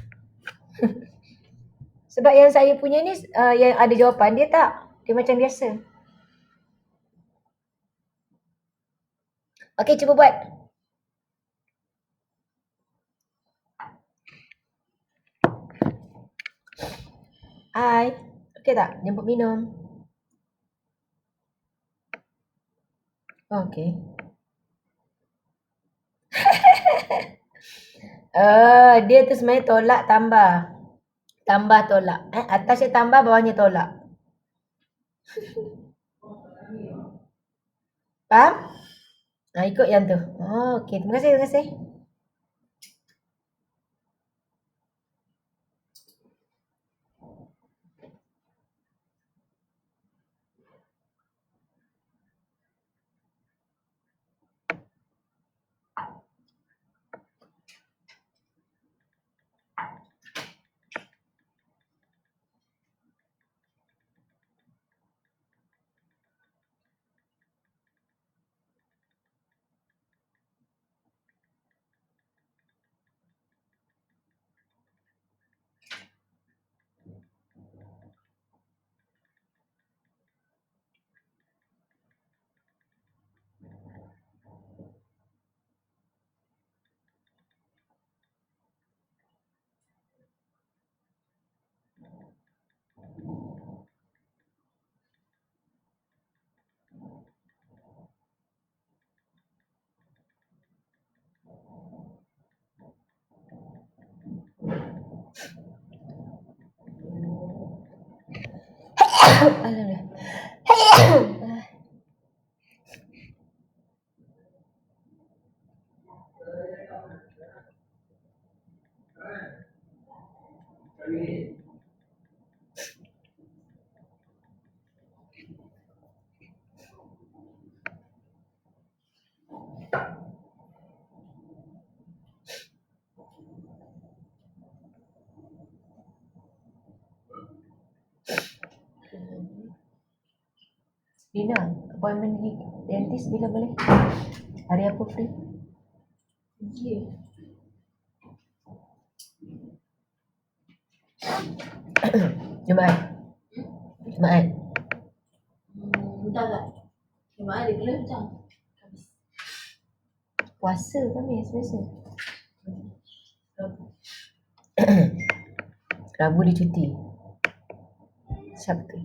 Sebab yang saya punya ni yang ada jawapan, dia tak. Dia macam biasa. Okey, cuba buat. Hai. Okey tak? Jemput minum. Okey. Dia tu sebenarnya tolak tambah. Tambah tolak. Atasnya tambah, bawahnya tolak. Faham? Ikut yang tu. Okey, terima kasih. Lina, appointment pergi dentist bila boleh? Hari apa free? Jumaat. Entah tak. Jumaat dia kena macam habis. Puasa kami biasa. Rabu dia cuti. Sabtu.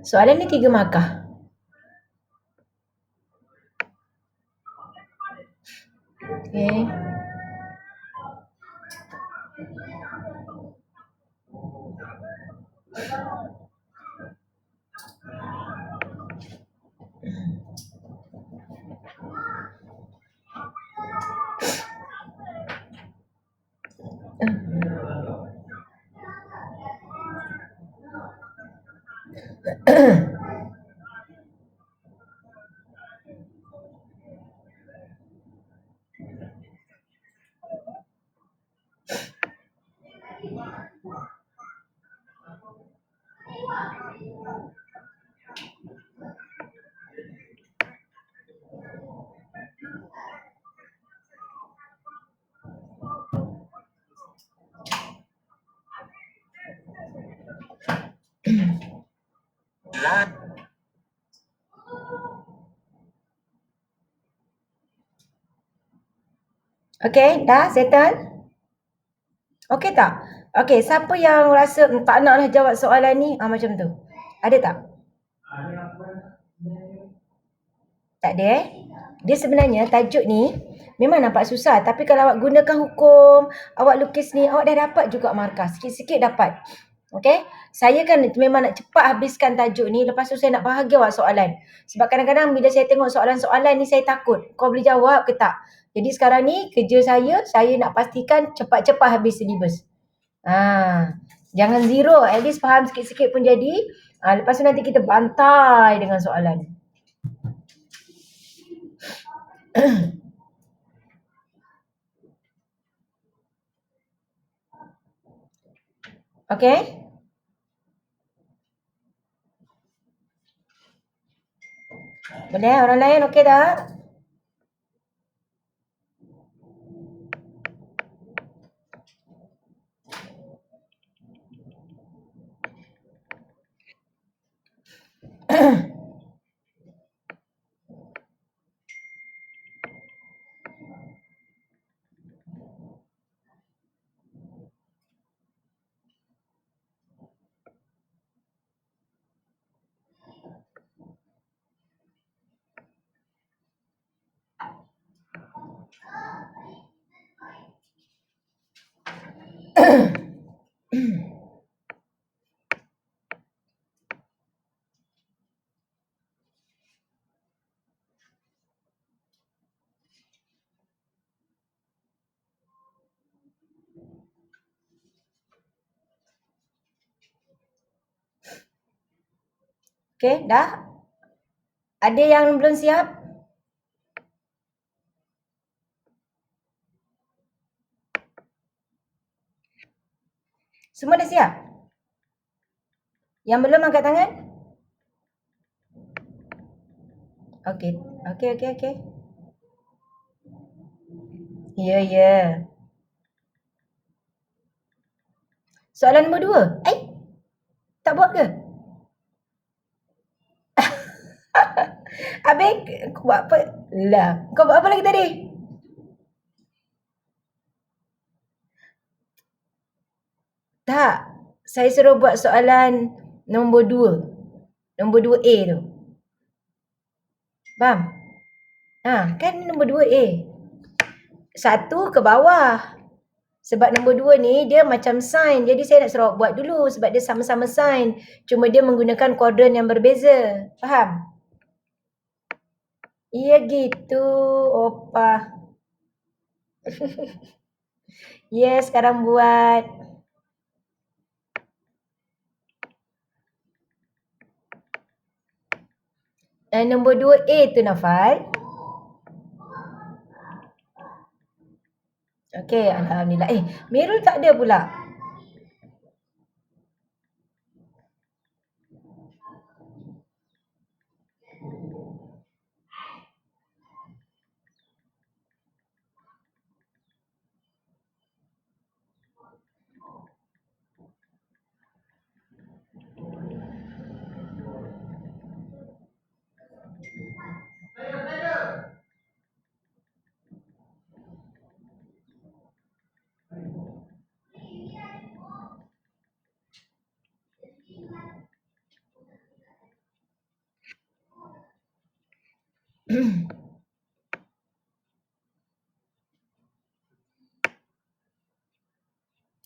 Soalan ni 3 markah. Okay. Okay, dah settle? Okay tak? Okay, siapa yang rasa tak naklah jawab soalan ni? Macam tu. Ada tak? Tak ada Dia sebenarnya tajuk ni memang nampak susah. Tapi kalau awak gunakan hukum, awak lukis ni, awak dah dapat juga markah. Sikit-sikit dapat. Okay? Saya kan memang nak cepat habiskan tajuk ni. Lepas tu saya nak bahagi awak soalan. Sebab kadang-kadang bila saya tengok soalan-soalan ni, saya takut. Kau boleh jawab ke tak? Jadi sekarang ni kerja saya nak pastikan cepat-cepat habis syllabus. Jangan zero. At least faham sikit-sikit pun jadi. Lepas tu nanti kita bantai dengan soalan. Okay? Boleh? Orang lain okey tak? Okay, dah? Ada yang belum siap? Semua dah siap? Yang belum angkat tangan? Okey. Ya. Soalan nombor 2. Tak buat ke? Habis kau buat apa? Lah, kau buat apa lagi tadi? Tak. Saya suruh buat soalan nombor 2. Nombor 2A tu. Faham? Kan nombor 2A. 1 ke bawah. Sebab nombor 2 ni dia macam sign. Jadi saya nak suruh buat dulu sebab dia sama-sama sign. Cuma dia menggunakan kuadran yang berbeza. Faham? Ya gitu. Opa. Yes, sekarang buat. Nombor 2A tu Nafal. Okey, alhamdulillah. Mirul tak ada pula.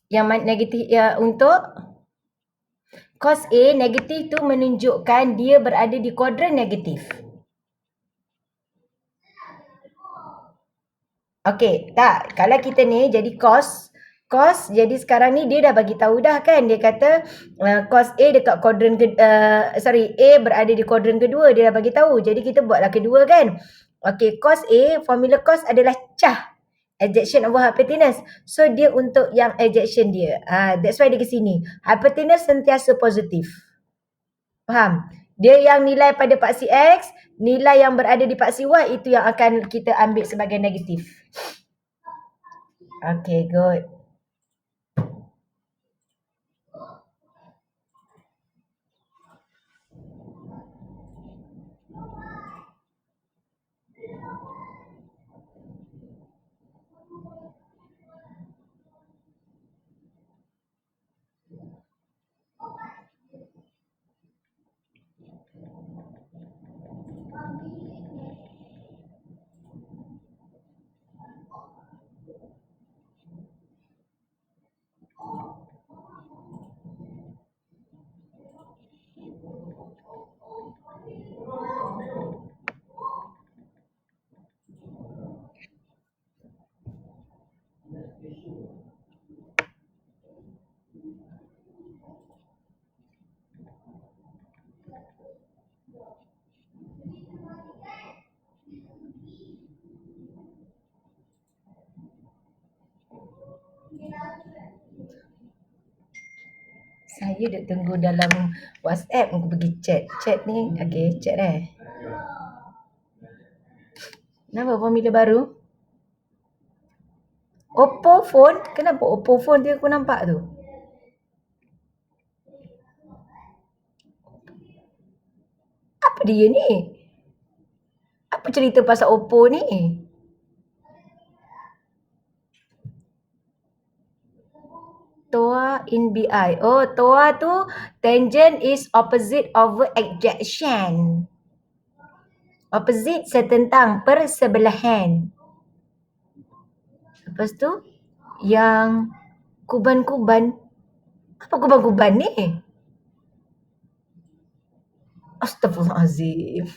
Yang negatif ya, untuk cos A negatif tu menunjukkan dia berada di kuadran negatif. Okey, tak. Kalau kita ni jadi cos jadi sekarang ni dia dah bagi tahu dah kan. Dia kata cos A dekat kuadran A berada di kuadran kedua, dia dah bagi tahu. Jadi kita buatlah kedua kan. Okey, cos A, formula cos adalah cah. Adjection over hypotenuse. So dia untuk yang adjection dia. That's why dia ke sini. Hypotenuse sentiasa positif. Faham? Dia yang nilai pada paksi X, nilai yang berada di paksi Y itu yang akan kita ambil sebagai negatif. Okay, good. Saya duk tunggu dalam WhatsApp, aku pergi chat. Chat ni, okay, chat Kenapa formula baru? Oppo phone? Kenapa Oppo phone dia aku nampak tu? Apa dia ni? Apa cerita pasal Oppo ni? TOA in BI. Oh, TOA tu tangent is opposite over adjection. Opposite setentang persebelahan. Lepas tu yang kuban-kuban. Apa kuban-kuban ni? Astaghfirullahalazim.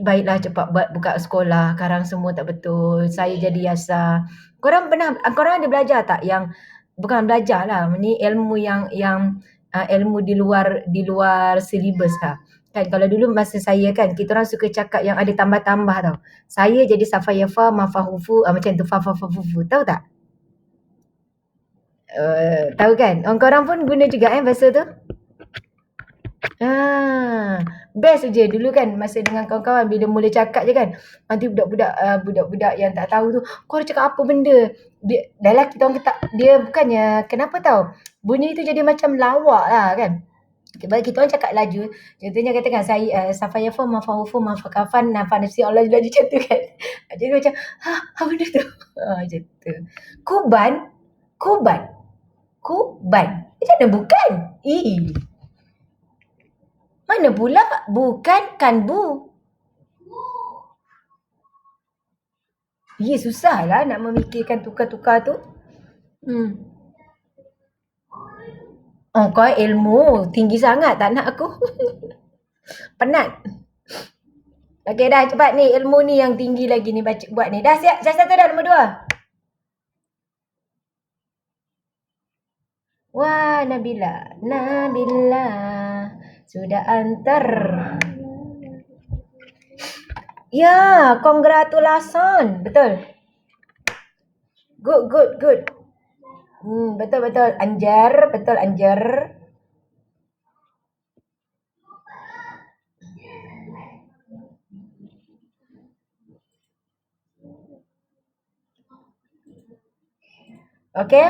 Baiklah, cepat buka sekolah. Sekarang semua tak betul. Saya jadi yasa. Korang ada belajar tak yang bukan belajar lah, ni ilmu yang ilmu di luar silibus lah. Kan kalau dulu masa saya kan, kita orang suka cakap yang ada tambah-tambah tau. Saya jadi safayafa, mafahufu, macam tu, fafafafufu. Tahu tak? Tahu kan? Korang pun guna juga bahasa tu? Best je dulu kan, masa dengan kawan-kawan bila mula cakap je kan, nanti budak-budak yang tak tahu tu, kau cakap apa benda, dah lah kita orang kata, dia bukannya kenapa tahu, bunyi tu jadi macam lawak lah kan. Kita orang cakap laju, contohnya katakan saya safayafa mafahufu mafakafan nafanasi Allah laju macam tu kan. Jadi macam apa benda tu, macam tu. Kuban macam mana bukan? Mana pula bukan kan bu? Susah lah nak memikirkan tukar-tukar tu. Kau ilmu tinggi sangat, tak nak aku. Penat. Okey dah, cepat ni ilmu ni yang tinggi lagi ni buat ni. Dah siap? Satu dah, nombor 2. Wah, Nabila sudah antar. Ya, congratulations. Betul. Good. Betul. Anjar, betul Anjar. Okey.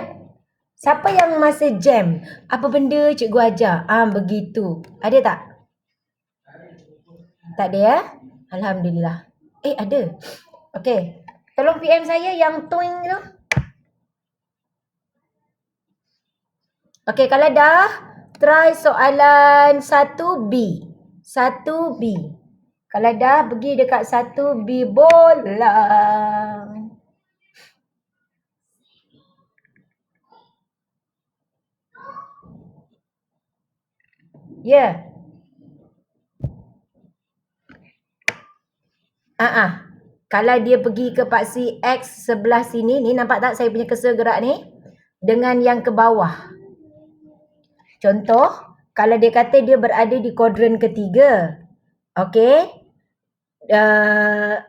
Siapa yang masa jam? Apa benda cikgu ajar? Begitu. Ada tak? Tak ada ya? Alhamdulillah. Ada. Okey. Tolong PM saya yang toing tu. Okey, kalau dah, try soalan 1B. 1B. Kalau dah, pergi dekat 1B bola. Ya. Kalau dia pergi ke paksi X sebelah sini, ni nampak tak saya punya cursor gerak ni? Dengan yang ke bawah. Contoh, kalau dia kata dia berada di kuadran ketiga. Okey.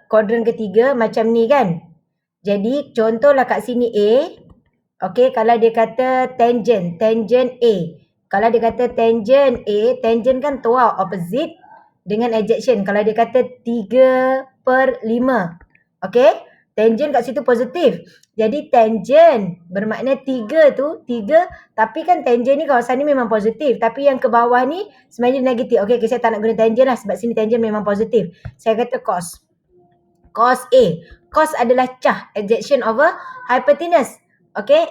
Kuadran ketiga macam ni kan. Jadi contohlah kat sini A. Okey, kalau dia kata tangent A. Kalau dia kata tangent A, tangent kan tuar opposite dengan adjacent. Kalau dia kata 3/5. Okey, tangent kat situ positif. Jadi tangent bermakna 3 tu, 3, tapi kan tangent ni kawasan ni memang positif. Tapi yang ke bawah ni sebenarnya negatif. Okey, saya tak nak guna tangent lah sebab sini tangent memang positif. Saya kata cos. Cos A. Cos adalah cah, adjacent over hypotenuse. Okey.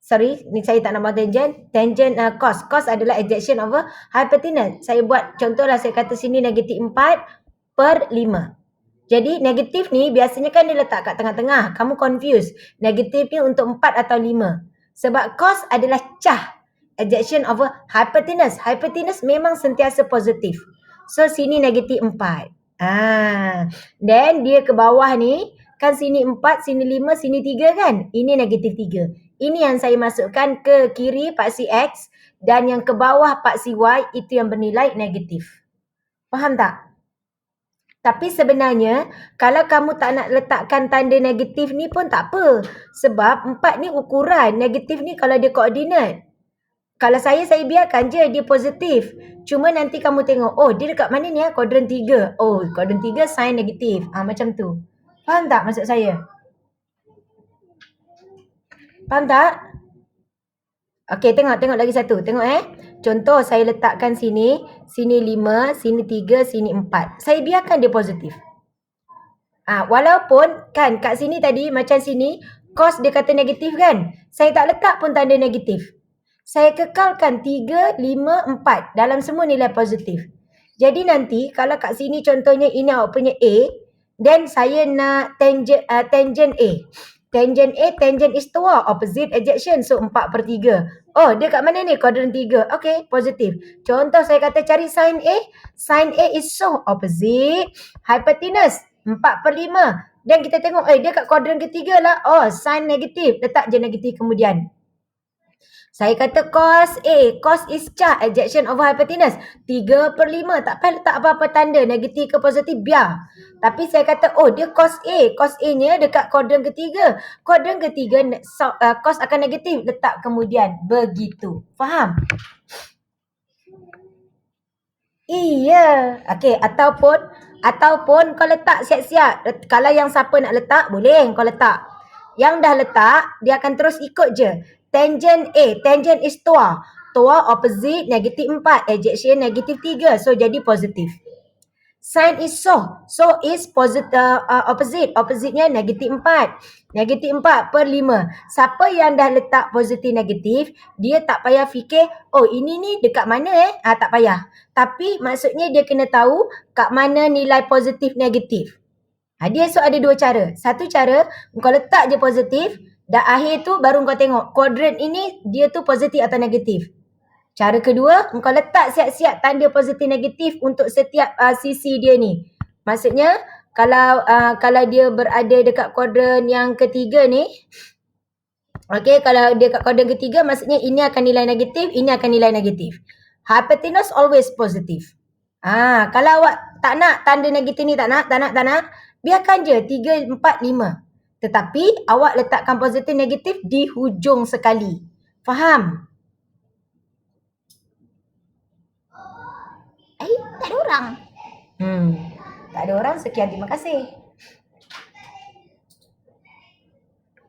Sorry, ni saya tak nak buat tangent. Tangent cos. Cos adalah adjacent over hypotenuse. Saya buat contohlah, saya kata sini negatif 4/5. Jadi negatif ni biasanya kan dia letak kat tengah-tengah. Kamu confuse. Negatif ni untuk 4 atau 5. Sebab cos adalah cah, adjacent over hypotenuse. Hypotenuse memang sentiasa positif. So sini negatif 4. Then dia ke bawah ni, kan sini 4, sini 5, sini 3 kan? Ini negatif 3. Ini yang saya masukkan ke kiri paksi X dan yang ke bawah paksi Y itu yang bernilai negatif. Faham tak? Tapi sebenarnya kalau kamu tak nak letakkan tanda negatif ni pun tak apa. Sebab 4 ni ukuran, negatif ni kalau dia koordinat. Kalau saya biarkan je dia positif. Cuma nanti kamu tengok, dia dekat mana ni kuadran 3. Kuadran 3 sign negatif. Macam tu. Faham tak maksud saya? Faham tak? Okey, tengok lagi satu. Tengok Contoh saya letakkan sini 5, sini 3, sini 4. Saya biarkan dia positif. Walaupun kan kat sini tadi macam sini cos dia kata negatif kan? Saya tak letak pun tanda negatif. Saya kekalkan 3, 5, 4 dalam semua nilai positif. Jadi nanti kalau kat sini contohnya ini awak punya A, then saya nak tangent A. Tangent A, tangent is tuar, opposite adjacent. So 4/3. Dia kat mana ni? Kuadran 3. Okay, positif. Contoh saya kata cari sin A. Sin A is so opposite hypotenuse. 4/5. Dan kita tengok, dia kat kuadran ketiga lah. Sin negatif. Letak je negatif kemudian. Saya kata cos A. Cos is cah, adjacent over hypotenuse. 3/5. Tak payah letak apa-apa tanda. Negatif ke positif, biar. Tapi saya kata, dia cos A. Cos A nya dekat kuadran ketiga. Kuadran ketiga, cos akan negatif. Letak kemudian. Begitu. Faham? Iya. Okey, ataupun kau letak siap-siap. Kalau yang siapa nak letak, boleh kau letak. Yang dah letak, dia akan terus ikut je. Tangent A, tangent is tuar. Tuar opposite negatif 4, adjacent negatif 3. So jadi positif. Sin is so is positive, opposite. Opposite-nya negatif 4. Negatif 4/5. Siapa yang dah letak positif negatif, dia tak payah fikir, ini ni dekat mana tak payah. Tapi maksudnya dia kena tahu kat mana nilai positif negatif. Dia ada dua cara. Satu cara, kau letak je positif, dah akhir tu baru kau tengok kuadran ini dia tu positif atau negatif. Cara kedua, kau letak siap-siap tanda positif negatif untuk setiap sisi dia ni. Maksudnya kalau dia berada dekat kuadran yang ketiga ni, okey, kalau dia kat kuadran ketiga maksudnya ini akan nilai negatif, ini akan nilai negatif. Hypotenuse always positif. Kalau awak tak nak tanda negatif ni, tak nak, biarkan je 3, 4, 5. Tetapi awak letakkan positif negatif di hujung sekali. Faham? Tak ada orang. Tak ada orang. Sekian, terima kasih.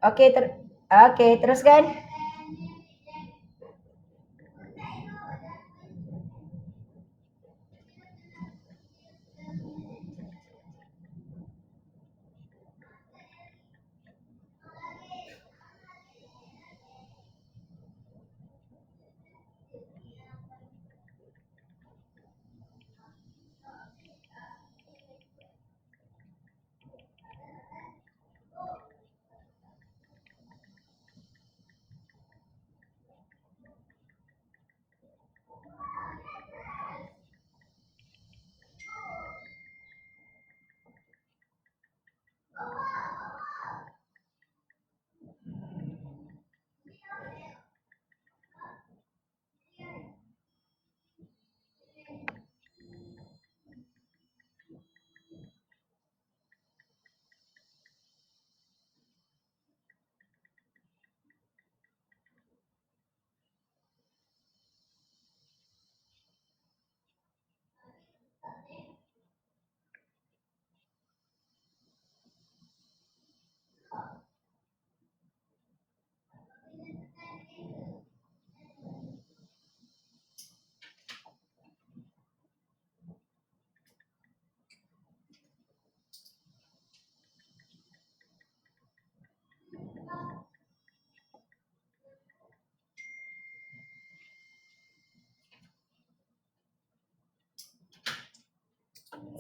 Okey, teruskan.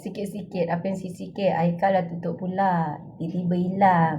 Sikit-sikit. Apa yang sikit-sikit? Haikal dah tutup pula. Tiba-tiba hilang.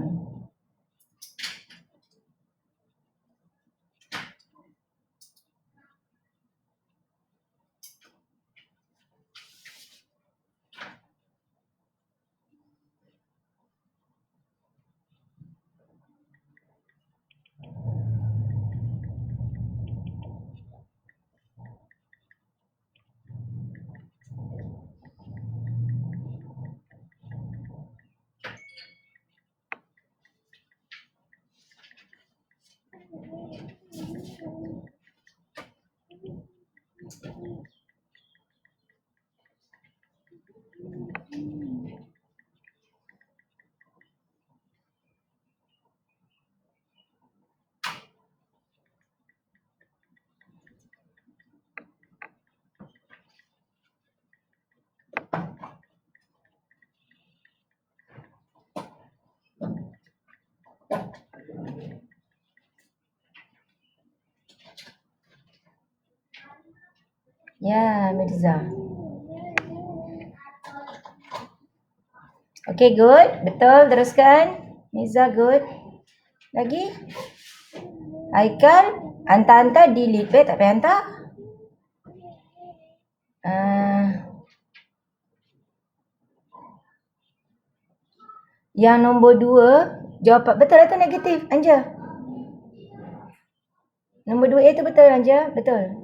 Ya, Mirza. Okay, good. Betul, teruskan. Mirza, good. Lagi? Haikal, hantar-hantar delete. Tak payah hantar. Yang nombor 2, jawapan betul atau negatif, Anja? Nombor 2A tu betul, Anja? Betul.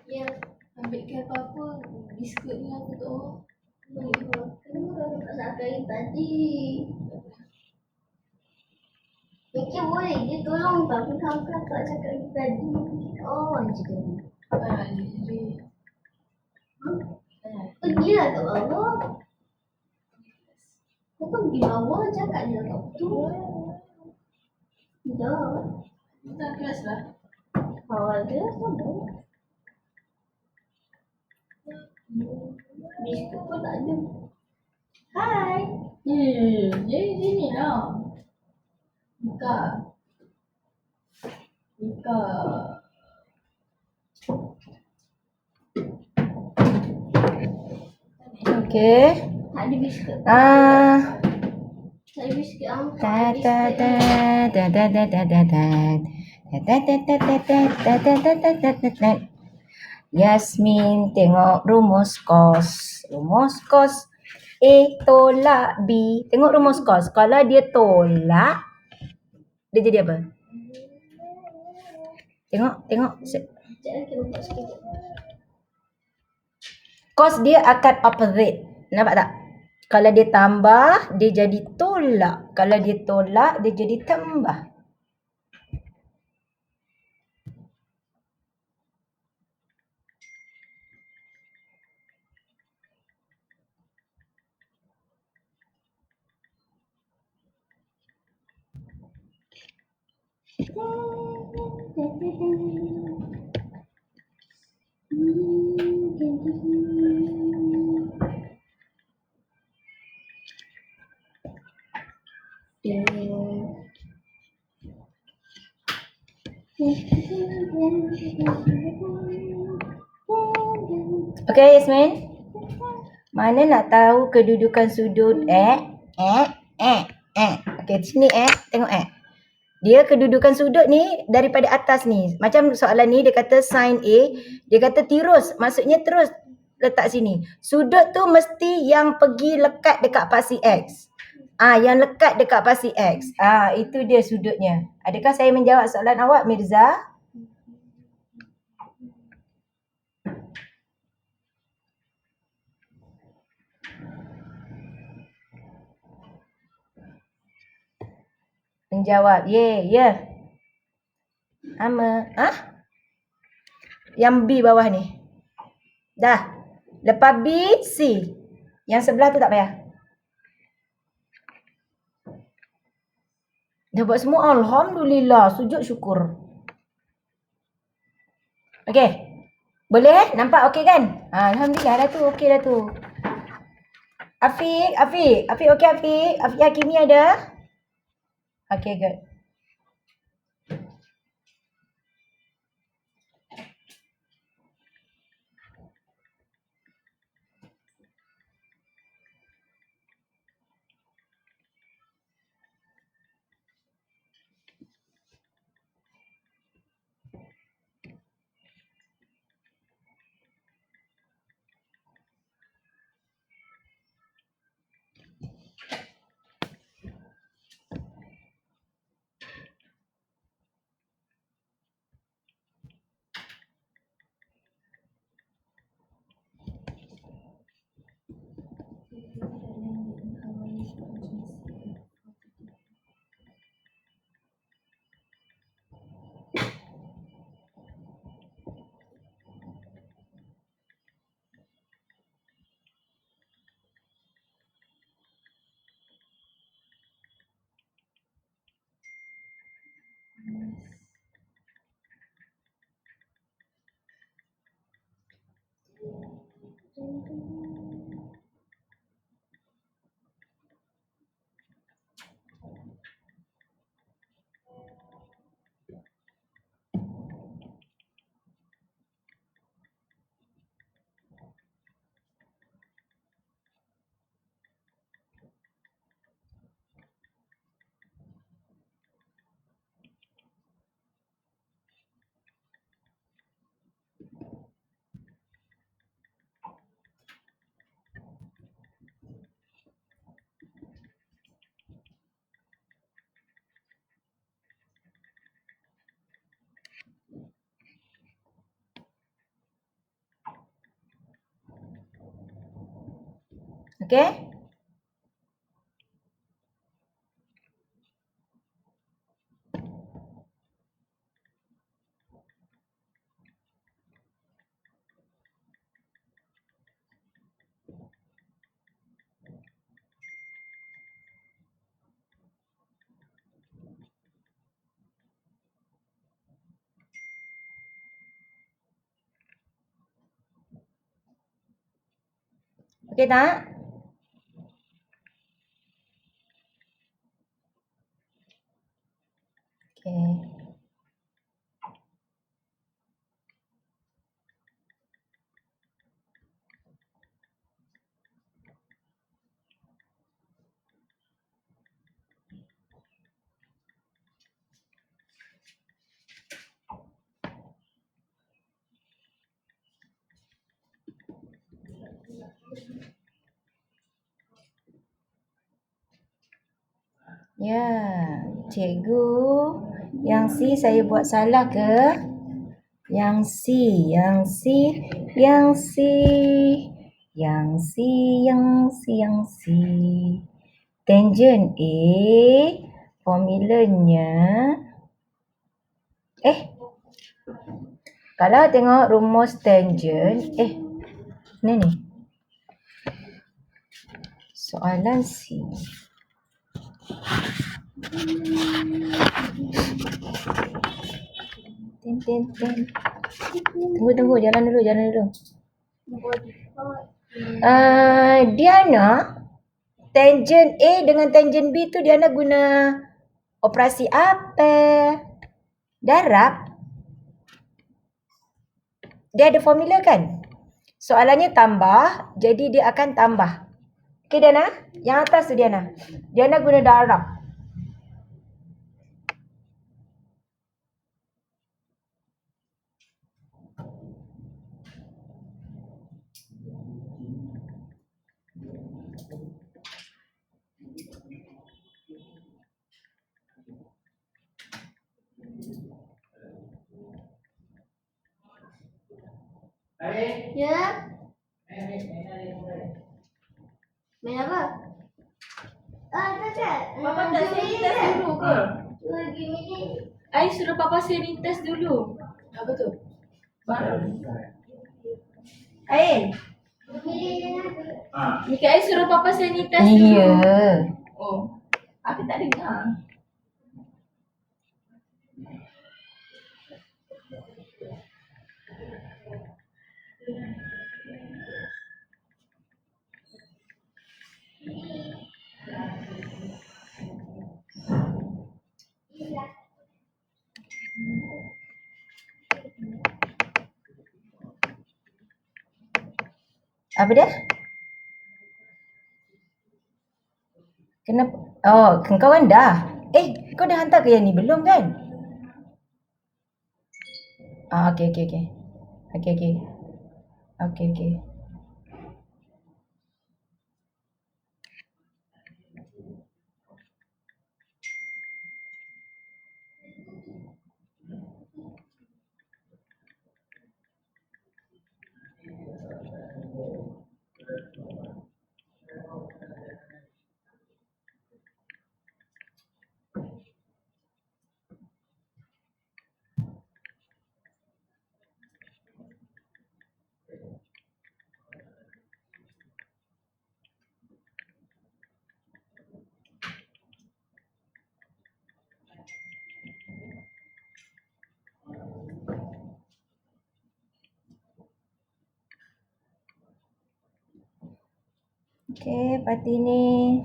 Ya, ambil ke apa-apa biskut ni aku tu. Kenapa tak sakai tadi? Fikir boleh dia tolong tapi kakak tak cakap tadi. Oh, macam tu. Jadi. Pergilah kat bawah. Kau kan pergi bawah cakap dia kat tu. Dah. Kita kelas lah. Awal dia sama. Biskut pun tak ada. Hai. Jadi sini lah. Buka. Okay. Tak ada biskut. Tak ada biskut. Yasmin tengok rumus kos. Rumus kos A tolak B. Tengok rumus kos. Kalau dia tolak, dia jadi apa? Tengok. Sekejap lagi nampak sekejap. Kos dia akan opposite. Nampak tak? Kalau dia tambah, dia jadi tolak. Kalau dia tolak, dia jadi tambah. Okay, Yasmin? Mana nak tahu kedudukan sudut Okay, sini tengok Dia kedudukan sudut ni daripada atas ni. Macam soalan ni dia kata sin A, dia kata tirus, maksudnya terus letak sini. Sudut tu mesti yang pergi lekat dekat pasi X. Yang lekat dekat pasi X. Itu dia sudutnya. Adakah saya menjawab soalan awak, Mirza? Menjawab. Ya. Ama. Yang B bawah ni. Dah. Lepas B, C. Yang sebelah tu tak payah. Dah buat semua. Alhamdulillah. Sujud syukur. Okey. Boleh? Nampak okey kan? Alhamdulillah dah tu. Okey dah tu. Afiq okey Afiq? Afiq Hakimi ada? Okay, good. Okay? Okay tak? Okay. Ya, cikgu. Yang C saya buat salah ke? Yang C. Tangent A, formulanya. Kalau tengok rumus tangent, ni. Soalan C. Tunggu, jalan dulu. Diana, tangent A dengan tangent B tu Diana guna operasi apa? Darab. Dia ada formula kan? Soalannya tambah, jadi dia akan tambah. Okey Diana, yang atas tu Diana. Diana guna darab. Ya. Main apa? Tak. Papa tak sharing test dulu ke? Cuma game ni. I suruh Papa sharing test dulu. Apa tu? Ain, Mika I suruh Papa sharing test dulu. Ya. Oh, aku tak dengar. Apa dia? Kenapa? Oh, kawan dah. Kau dah hantar ke yang ni? Belum kan? Okey. Okey, Patini.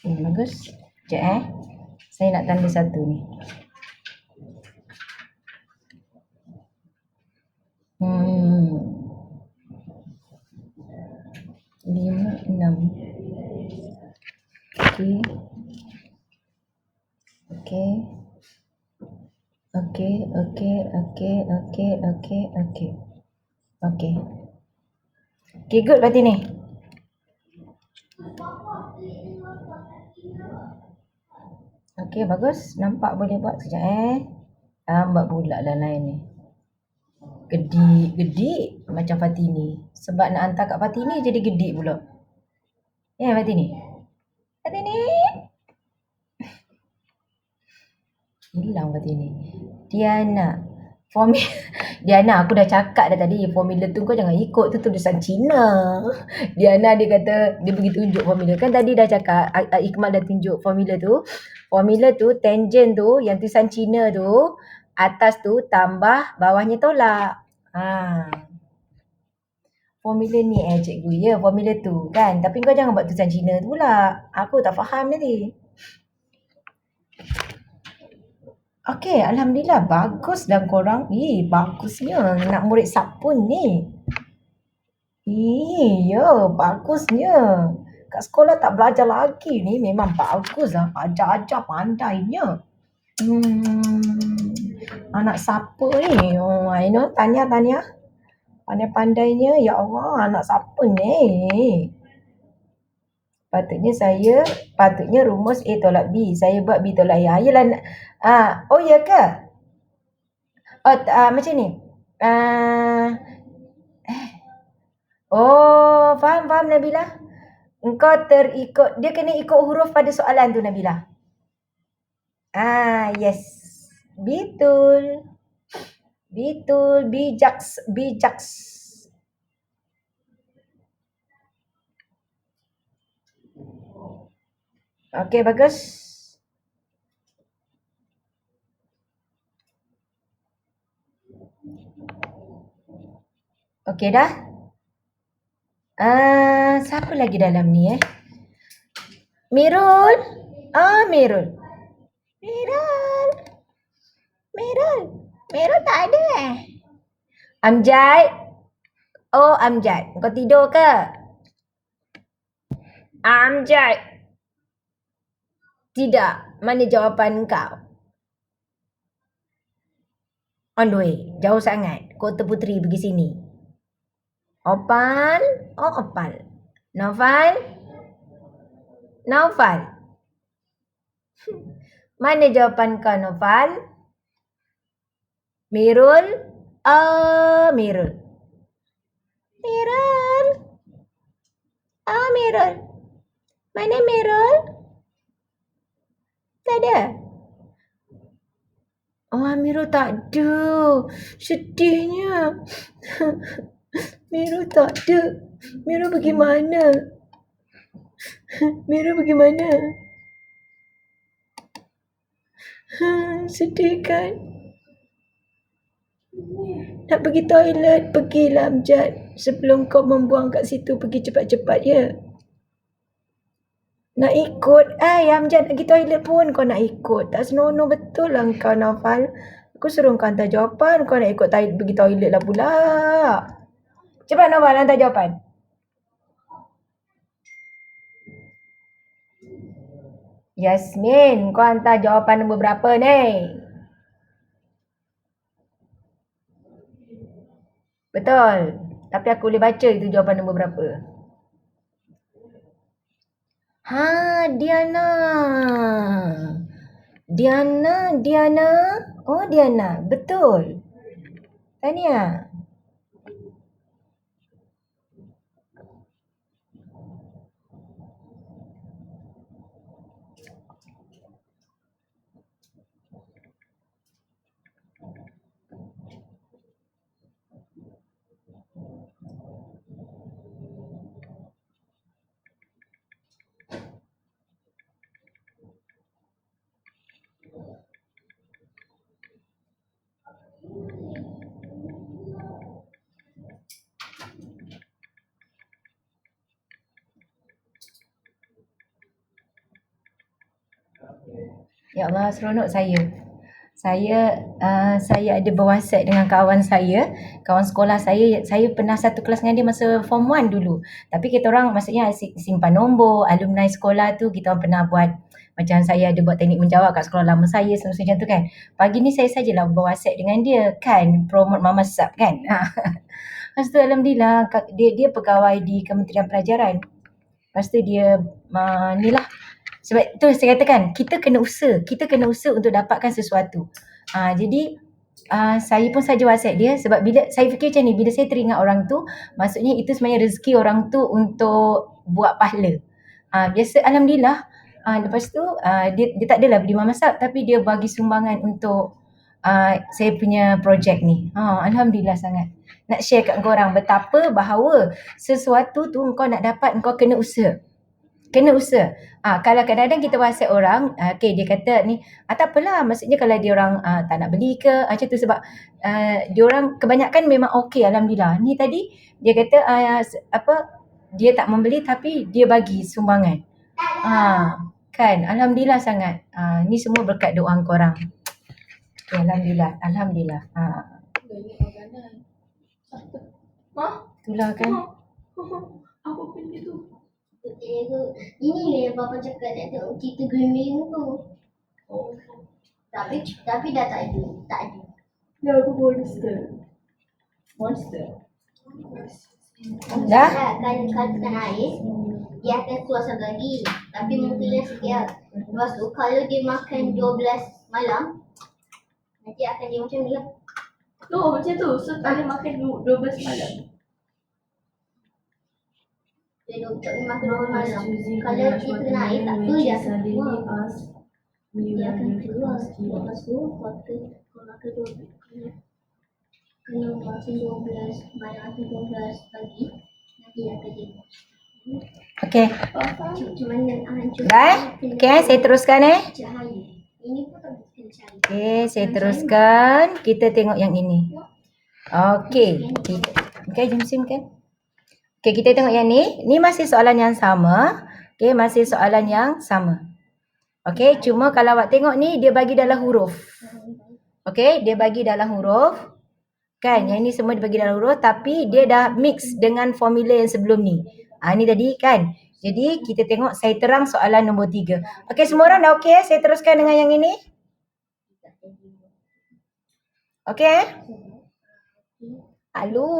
Bagus. Sekejap Saya nak tanda satu ni. Lima, enam. Okey. Okay, good berarti ni. Okey, bagus. Nampak boleh buat sekejap Lambat pula lah lain ni. Gedik macam Fatini. Sebab nak hantar kat Fatini jadi gedik pula. Ya, Fatini. Hilang Fatini. Diana, aku dah cakap dah tadi, formula tu kau jangan ikut, tu tulisan Cina. Diana dia kata, dia pergi tunjuk formula. Kan tadi dah cakap, Iqmal dah tunjuk formula tu. Formula tu, tangent tu, yang tulisan Cina tu, atas tu tambah, bawahnya tolak. Formula ni cikgu, ya formula tu kan. Tapi kau jangan buat tulisan Cina tu pula. Aku tak faham nanti. Okey, Alhamdulillah. Bagus dah korang. Bagusnya. Nak murid Sapun ni. Ya, bagusnya. kat sekolah tak belajar lagi ni. Memang bagus lah. Ajar-ajar pandainya. Anak siapa ni? Oh, I know. Tanya. Pandai-pandainya. Ya Allah, anak siapa ni? Patutnya rumus A tolak B. Saya buat B tolak A. Yelah. Oh, ya ke? Oh, macam ni. Oh, faham Nabila? Engkau dia kena ikut huruf pada soalan tu, Nabila. Yes. Betul. Bijaks. Okey, bagus. Okey dah. Siapa lagi dalam ni Mirul. Mirul. Mirul tak ada Amjad. Oh, Amjad. Kau tidur ke? Amjad. Tidak. Mana jawapan kau? On the way. Jauh sangat. Kota Puteri pergi sini. Opal. Naufal. Mana jawapan kau, Naufal? Mirul. Mirul. Mana Mirul? Tak ada. Mirul tak ada. Sedihnya. Mirul tak ada. Mirul pergi mana? Sedih kan? Nak pergi toilet, pergilah Amjad. Sebelum kau membuang kat situ, pergi cepat-cepat ya. Nak ikut. Amjad nak pergi toilet pun kau nak ikut. Tak senonoh betul lah kau, Naufal. Aku suruh kau hantar jawapan, kau nak ikut pergi toilet lah pula. Cepat Naufal, hantar jawapan. Yasmin, kau hantar jawapan nombor berapa ni? Betul. Tapi aku boleh baca itu jawapan nombor berapa. Diana. Oh, Diana. Betul. Tahniah. Ya Allah, seronok saya. Saya ada berwhatsapp dengan kawan saya, kawan sekolah saya. Saya pernah satu kelas dengan dia masa form 1 dulu. Tapi kita orang maksudnya simpan nombor, alumni sekolah tu kita orang pernah buat. Macam saya ada buat teknik menjawab kat sekolah lama saya, semua macam tu kan. Pagi ni saya sajalah berwhatsapp dengan dia kan, promote Mama Sab kan. Lepas tu alhamdulillah dia pegawai di Kementerian Pelajaran. Lepas tu dia ni lah. Sebab tu saya katakan kita kena usaha untuk dapatkan sesuatu. Jadi saya pun saja WhatsApp dia sebab bila saya fikir macam ni, bila saya teringat orang tu, maksudnya itu sebenarnya rezeki orang tu untuk buat pahala. Biasa alhamdulillah. Lepas tu dia tak adalah beli Mama Sab tapi dia bagi sumbangan untuk saya punya projek ni. Alhamdulillah sangat. Nak share kat korang betapa bahawa sesuatu tu kau nak dapat, kau kena usaha. Kalau kadang-kadang kita WhatsApp orang, dia kata ni, tak apalah, maksudnya kalau dia orang tak nak beli ke, macam tu sebab dia orang kebanyakan memang okey alhamdulillah. Ni tadi dia kata dia tak membeli tapi dia bagi sumbangan. Kan, alhamdulillah sangat. Ni semua berkat doa korang. Okay, alhamdulillah. Itulah kan. Apa benda tu? Ini lah yang Papa cakap nak tengok cerita Gremlin tu. Tapi dah tak ada. Ya, aku monster. Dah? Kalau tekan air, dia akan keluar satu lagi. Tapi mungkin sikit. Lepas tu kalau dia makan 12 malam, nanti akan dia macam ni lah. Macam tu. So, tak boleh makan 12 malam. Dia tak boleh makan 12 malam. Kalau dia kena air, tak apa dia akan keluar. Dia akan keluar. Lepas tu, kalau makan 12 kalau makan 12 malam atau 12 pagi, nanti dia akan jadi. Okey. Macam mana hancur Dah? Okey, saya teruskan cahaya. Ini pun tak boleh kena cahaya. Okey, saya teruskan. Kita tengok yang ini. Okey. Okey, jom sim kan. Okey, kita tengok yang ni. Ni masih soalan yang sama. Okey, masih soalan yang sama. Okey, cuma kalau awak tengok ni, dia bagi dalam huruf. Okey, dia bagi dalam huruf. Kan, yang ni semua dibagi dalam huruf tapi dia dah mix dengan formula yang sebelum ni. Ni tadi kan. Jadi kita tengok saya terang soalan nombor 3. Okey, semua orang dah okey? Saya teruskan dengan yang ini. Okey? Halo.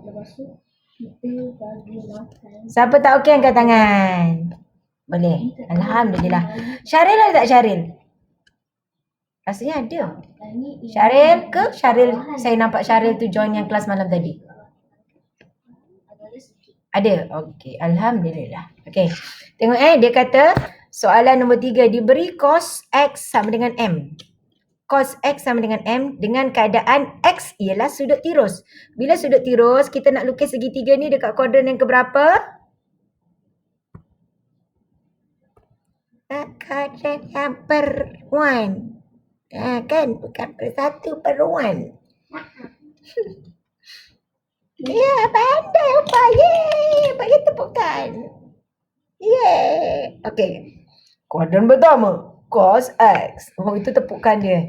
Lepas tu, kita bagi makan. Siapa tak okey angkat tangan. Boleh. Alhamdulillah. Syaril ada tak Syaril? Rasanya ada. Syaril ke? Syaril, saya nampak Syaril tu join yang kelas malam tadi. Ada? Okey. Alhamdulillah. Okey. Tengok dia kata soalan nombor 3 diberi cos X sama dengan M. Cos X sama dengan M dengan keadaan X ialah sudut tirus. Bila sudut tirus, kita nak lukis segitiga ni dekat kuadran yang keberapa? Kuadran yang per-1. Kan? Bukan per-1/1. Ya, pandai apa? Yeay! Bagi tepukan. Yeay! Okey. Kuadran pertama. Cos X. Itu tepukan dia.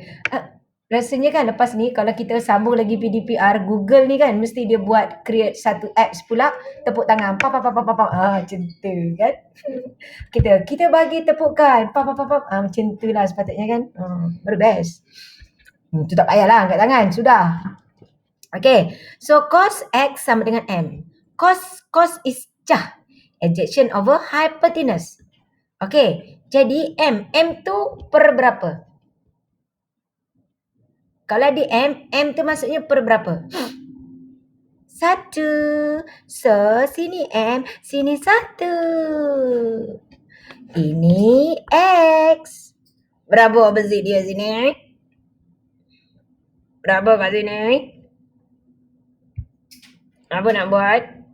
Rasanya kan lepas ni kalau kita sambung lagi PDPR, Google ni kan mesti dia buat create satu apps pula, tepuk tangan. Macam tu kan. Kita bagi tepukan. Macam tu lah sepatutnya kan. Baru best. Tu tak payahlah angkat tangan. Sudah. Okay. So cos X sama dengan M. Cos is cah. Adjacent over hypotenuse. Okay. Jadi M tu per berapa? Kalau di M tu maksudnya per berapa? 1. So, sini M, sini 1. Ini X. Berapa opposite dia sini? Berapa kat sini? Apa nak buat?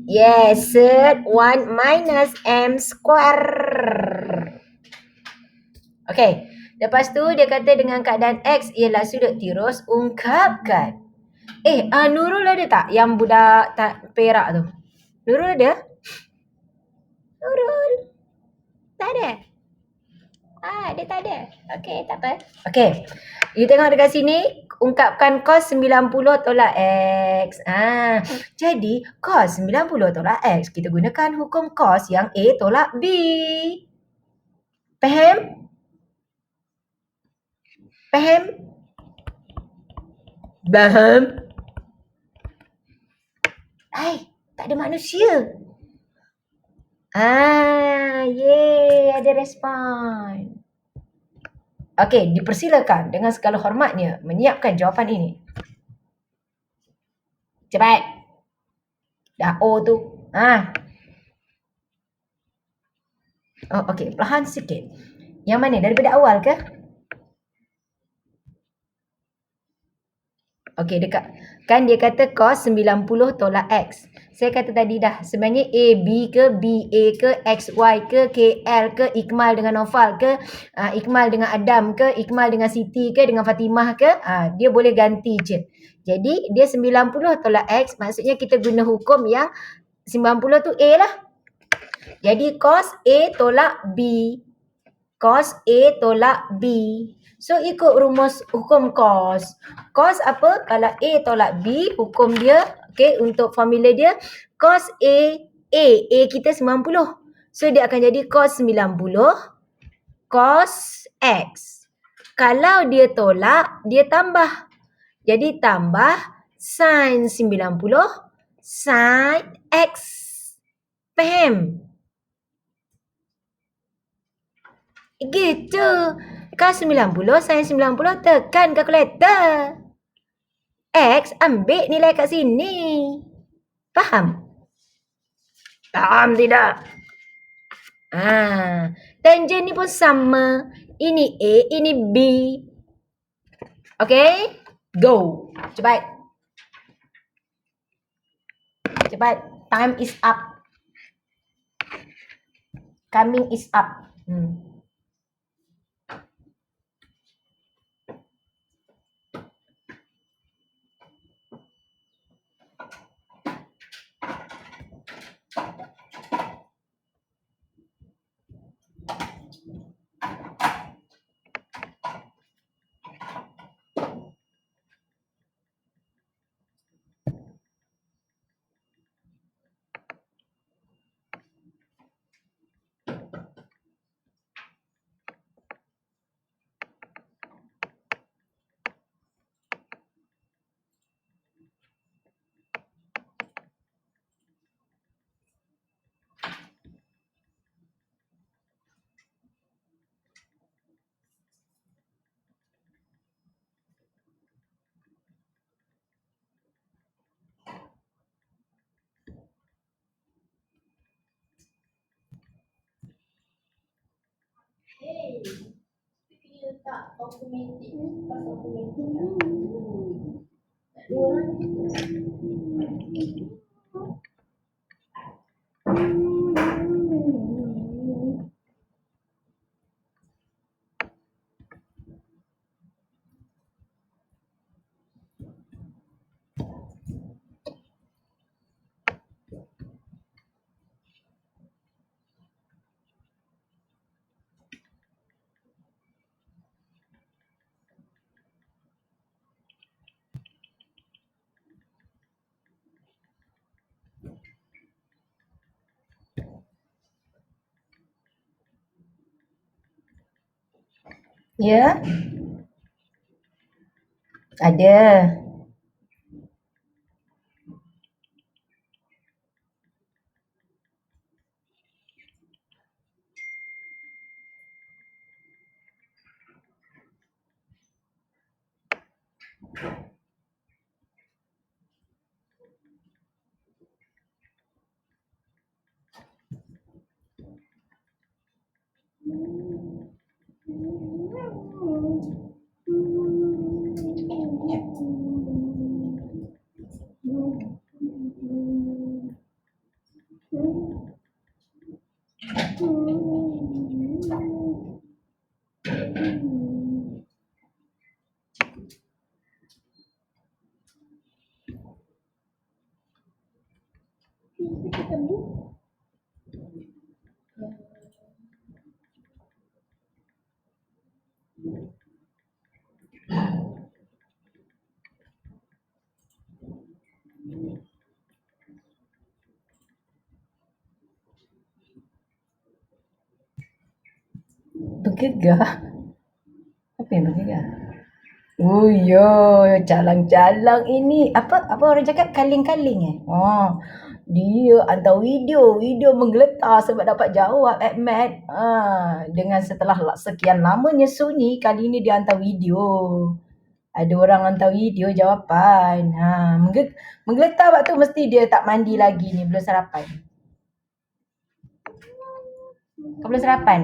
Yes, 1 minus M square. Okay. Lepas tu dia kata dengan keadaan X ialah sudut tirus, ungkapkan. Nurul ada tak yang budak Perak tu? Nurul ada? Nurul. Tak ada? Dia tak ada. Okey, tak apa. Okey. You tengok dekat sini, ungkapkan cos 90 tolak X. Jadi cos 90 tolak X, kita gunakan hukum cos yang A tolak B. Faham? Faham? Tak ada manusia. Ada respon. Okey, dipersilakan dengan segala hormatnya menyiapkan jawapan ini. Cepat. Dah O tu. Okey, perlahan sikit. Yang mana? Daripada awal ke? Okey, dekat. Kan dia kata cos 90 tolak X. Saya kata tadi dah, sebenarnya AB ke, BA ke, XY ke, KL ke, Ikmal dengan Nofal ke, Ikmal dengan Adam ke, Ikmal dengan Siti ke, dengan Fatimah ke, dia boleh ganti je. Jadi, dia 90 tolak X, maksudnya kita guna hukum yang 90 tu A lah. Jadi, cos A tolak B. Cos A tolak B. So, ikut rumus hukum cos. Cos apa? Kalau A tolak B, hukum dia, okay, untuk formula dia, Cos A kita 90. So dia akan jadi cos 90 cos X. Kalau dia tolak, dia tambah. Jadi tambah sin 90 sin X. Faham? Gitu. Cos 90 sin 90 tekan kalkulator. X ambil nilai kat sini. Faham? Faham tidak? Tangent ni pun sama. Ini A, ini B. Okay? Go. Cepat. Cepat. Time is up. Coming is up. Tak automatik. Pas automatik. Ya? Ada. Bergegar. Apa yang bergegar? Oh ya, calang-calang ini. Apa orang cakap kaling-kaling Oh, dia hantar video menggeletar sebab dapat jawab Ahmad. Dengan setelah sekian lamanya sunyi, kali ini dia hantar video. Ada orang hantar video jawapan. Menggeletar waktu mesti dia tak mandi lagi ni, belum sarapan. Kau belum sarapan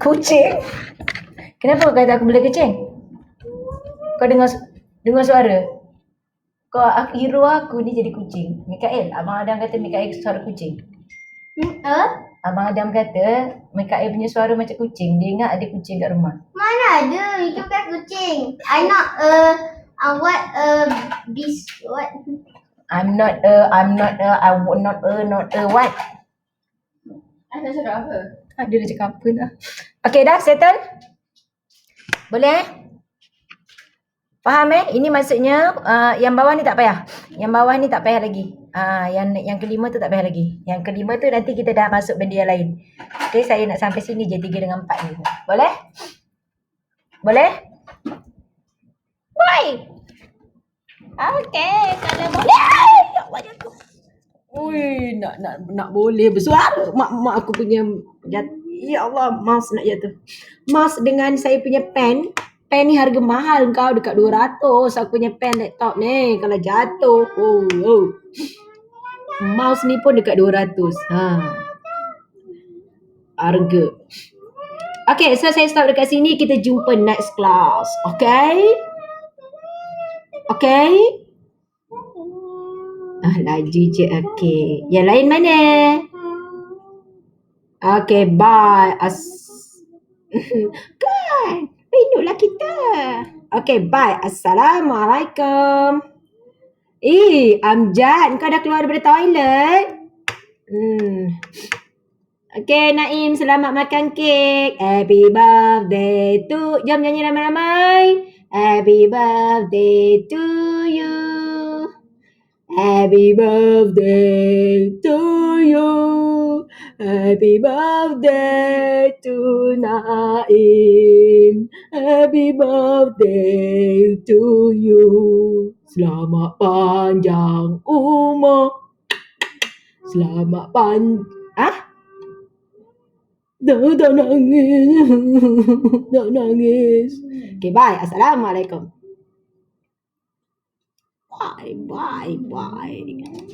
Kucing? Kenapa kau kata aku boleh kucing? Kau dengar suara? Hero aku ni jadi kucing. Mikael, Abang Adam kata Mikael suara kucing. Abang Adam kata Mikael punya suara macam kucing. Dia ingat ada kucing kat rumah. Mana ada? Itu kan kucing. What this what? I'm not what? Anda cakap apa? Dia dah cakap apa dah. Okay, dah settle? Boleh Faham Ini maksudnya yang bawah ni tak payah. Yang bawah ni tak payah lagi. Yang kelima tu tak payah lagi. Yang kelima tu nanti kita dah masuk benda yang lain. Okay, saya nak sampai sini je 3 dengan 4 ni. Boleh? Boleh? Baik. Okay, kalau boleh. Ya Allah, jatuh. Ui, nak boleh bersuara. Mak aku punya ya Allah, mouse nak jatuh. Mouse dengan saya punya pen. Pen ni harga mahal kau dekat 200. Aku punya pen laptop ni kalau jatuh. Oh. Mouse ni pun dekat 200. Harga. Okay, so saya stop dekat sini. Kita jumpa next class. Okay? Okay? Laju je. Okay. Yang lain mana? Okay, bye. Kan? Rindulah kita. Okay, bye. Assalamualaikum. Amjad, kau dah keluar daripada toilet? Okay, Naim, selamat makan kek. Happy birthday to... Jom nyanyi ramai-ramai. Happy birthday to you. Happy birthday to you. Happy birthday to Naim. Happy birthday to you. Selamat panjang umur. Selamat Dah nangis. Dah nangis. Okay, bye. Assalamualaikum. Bye.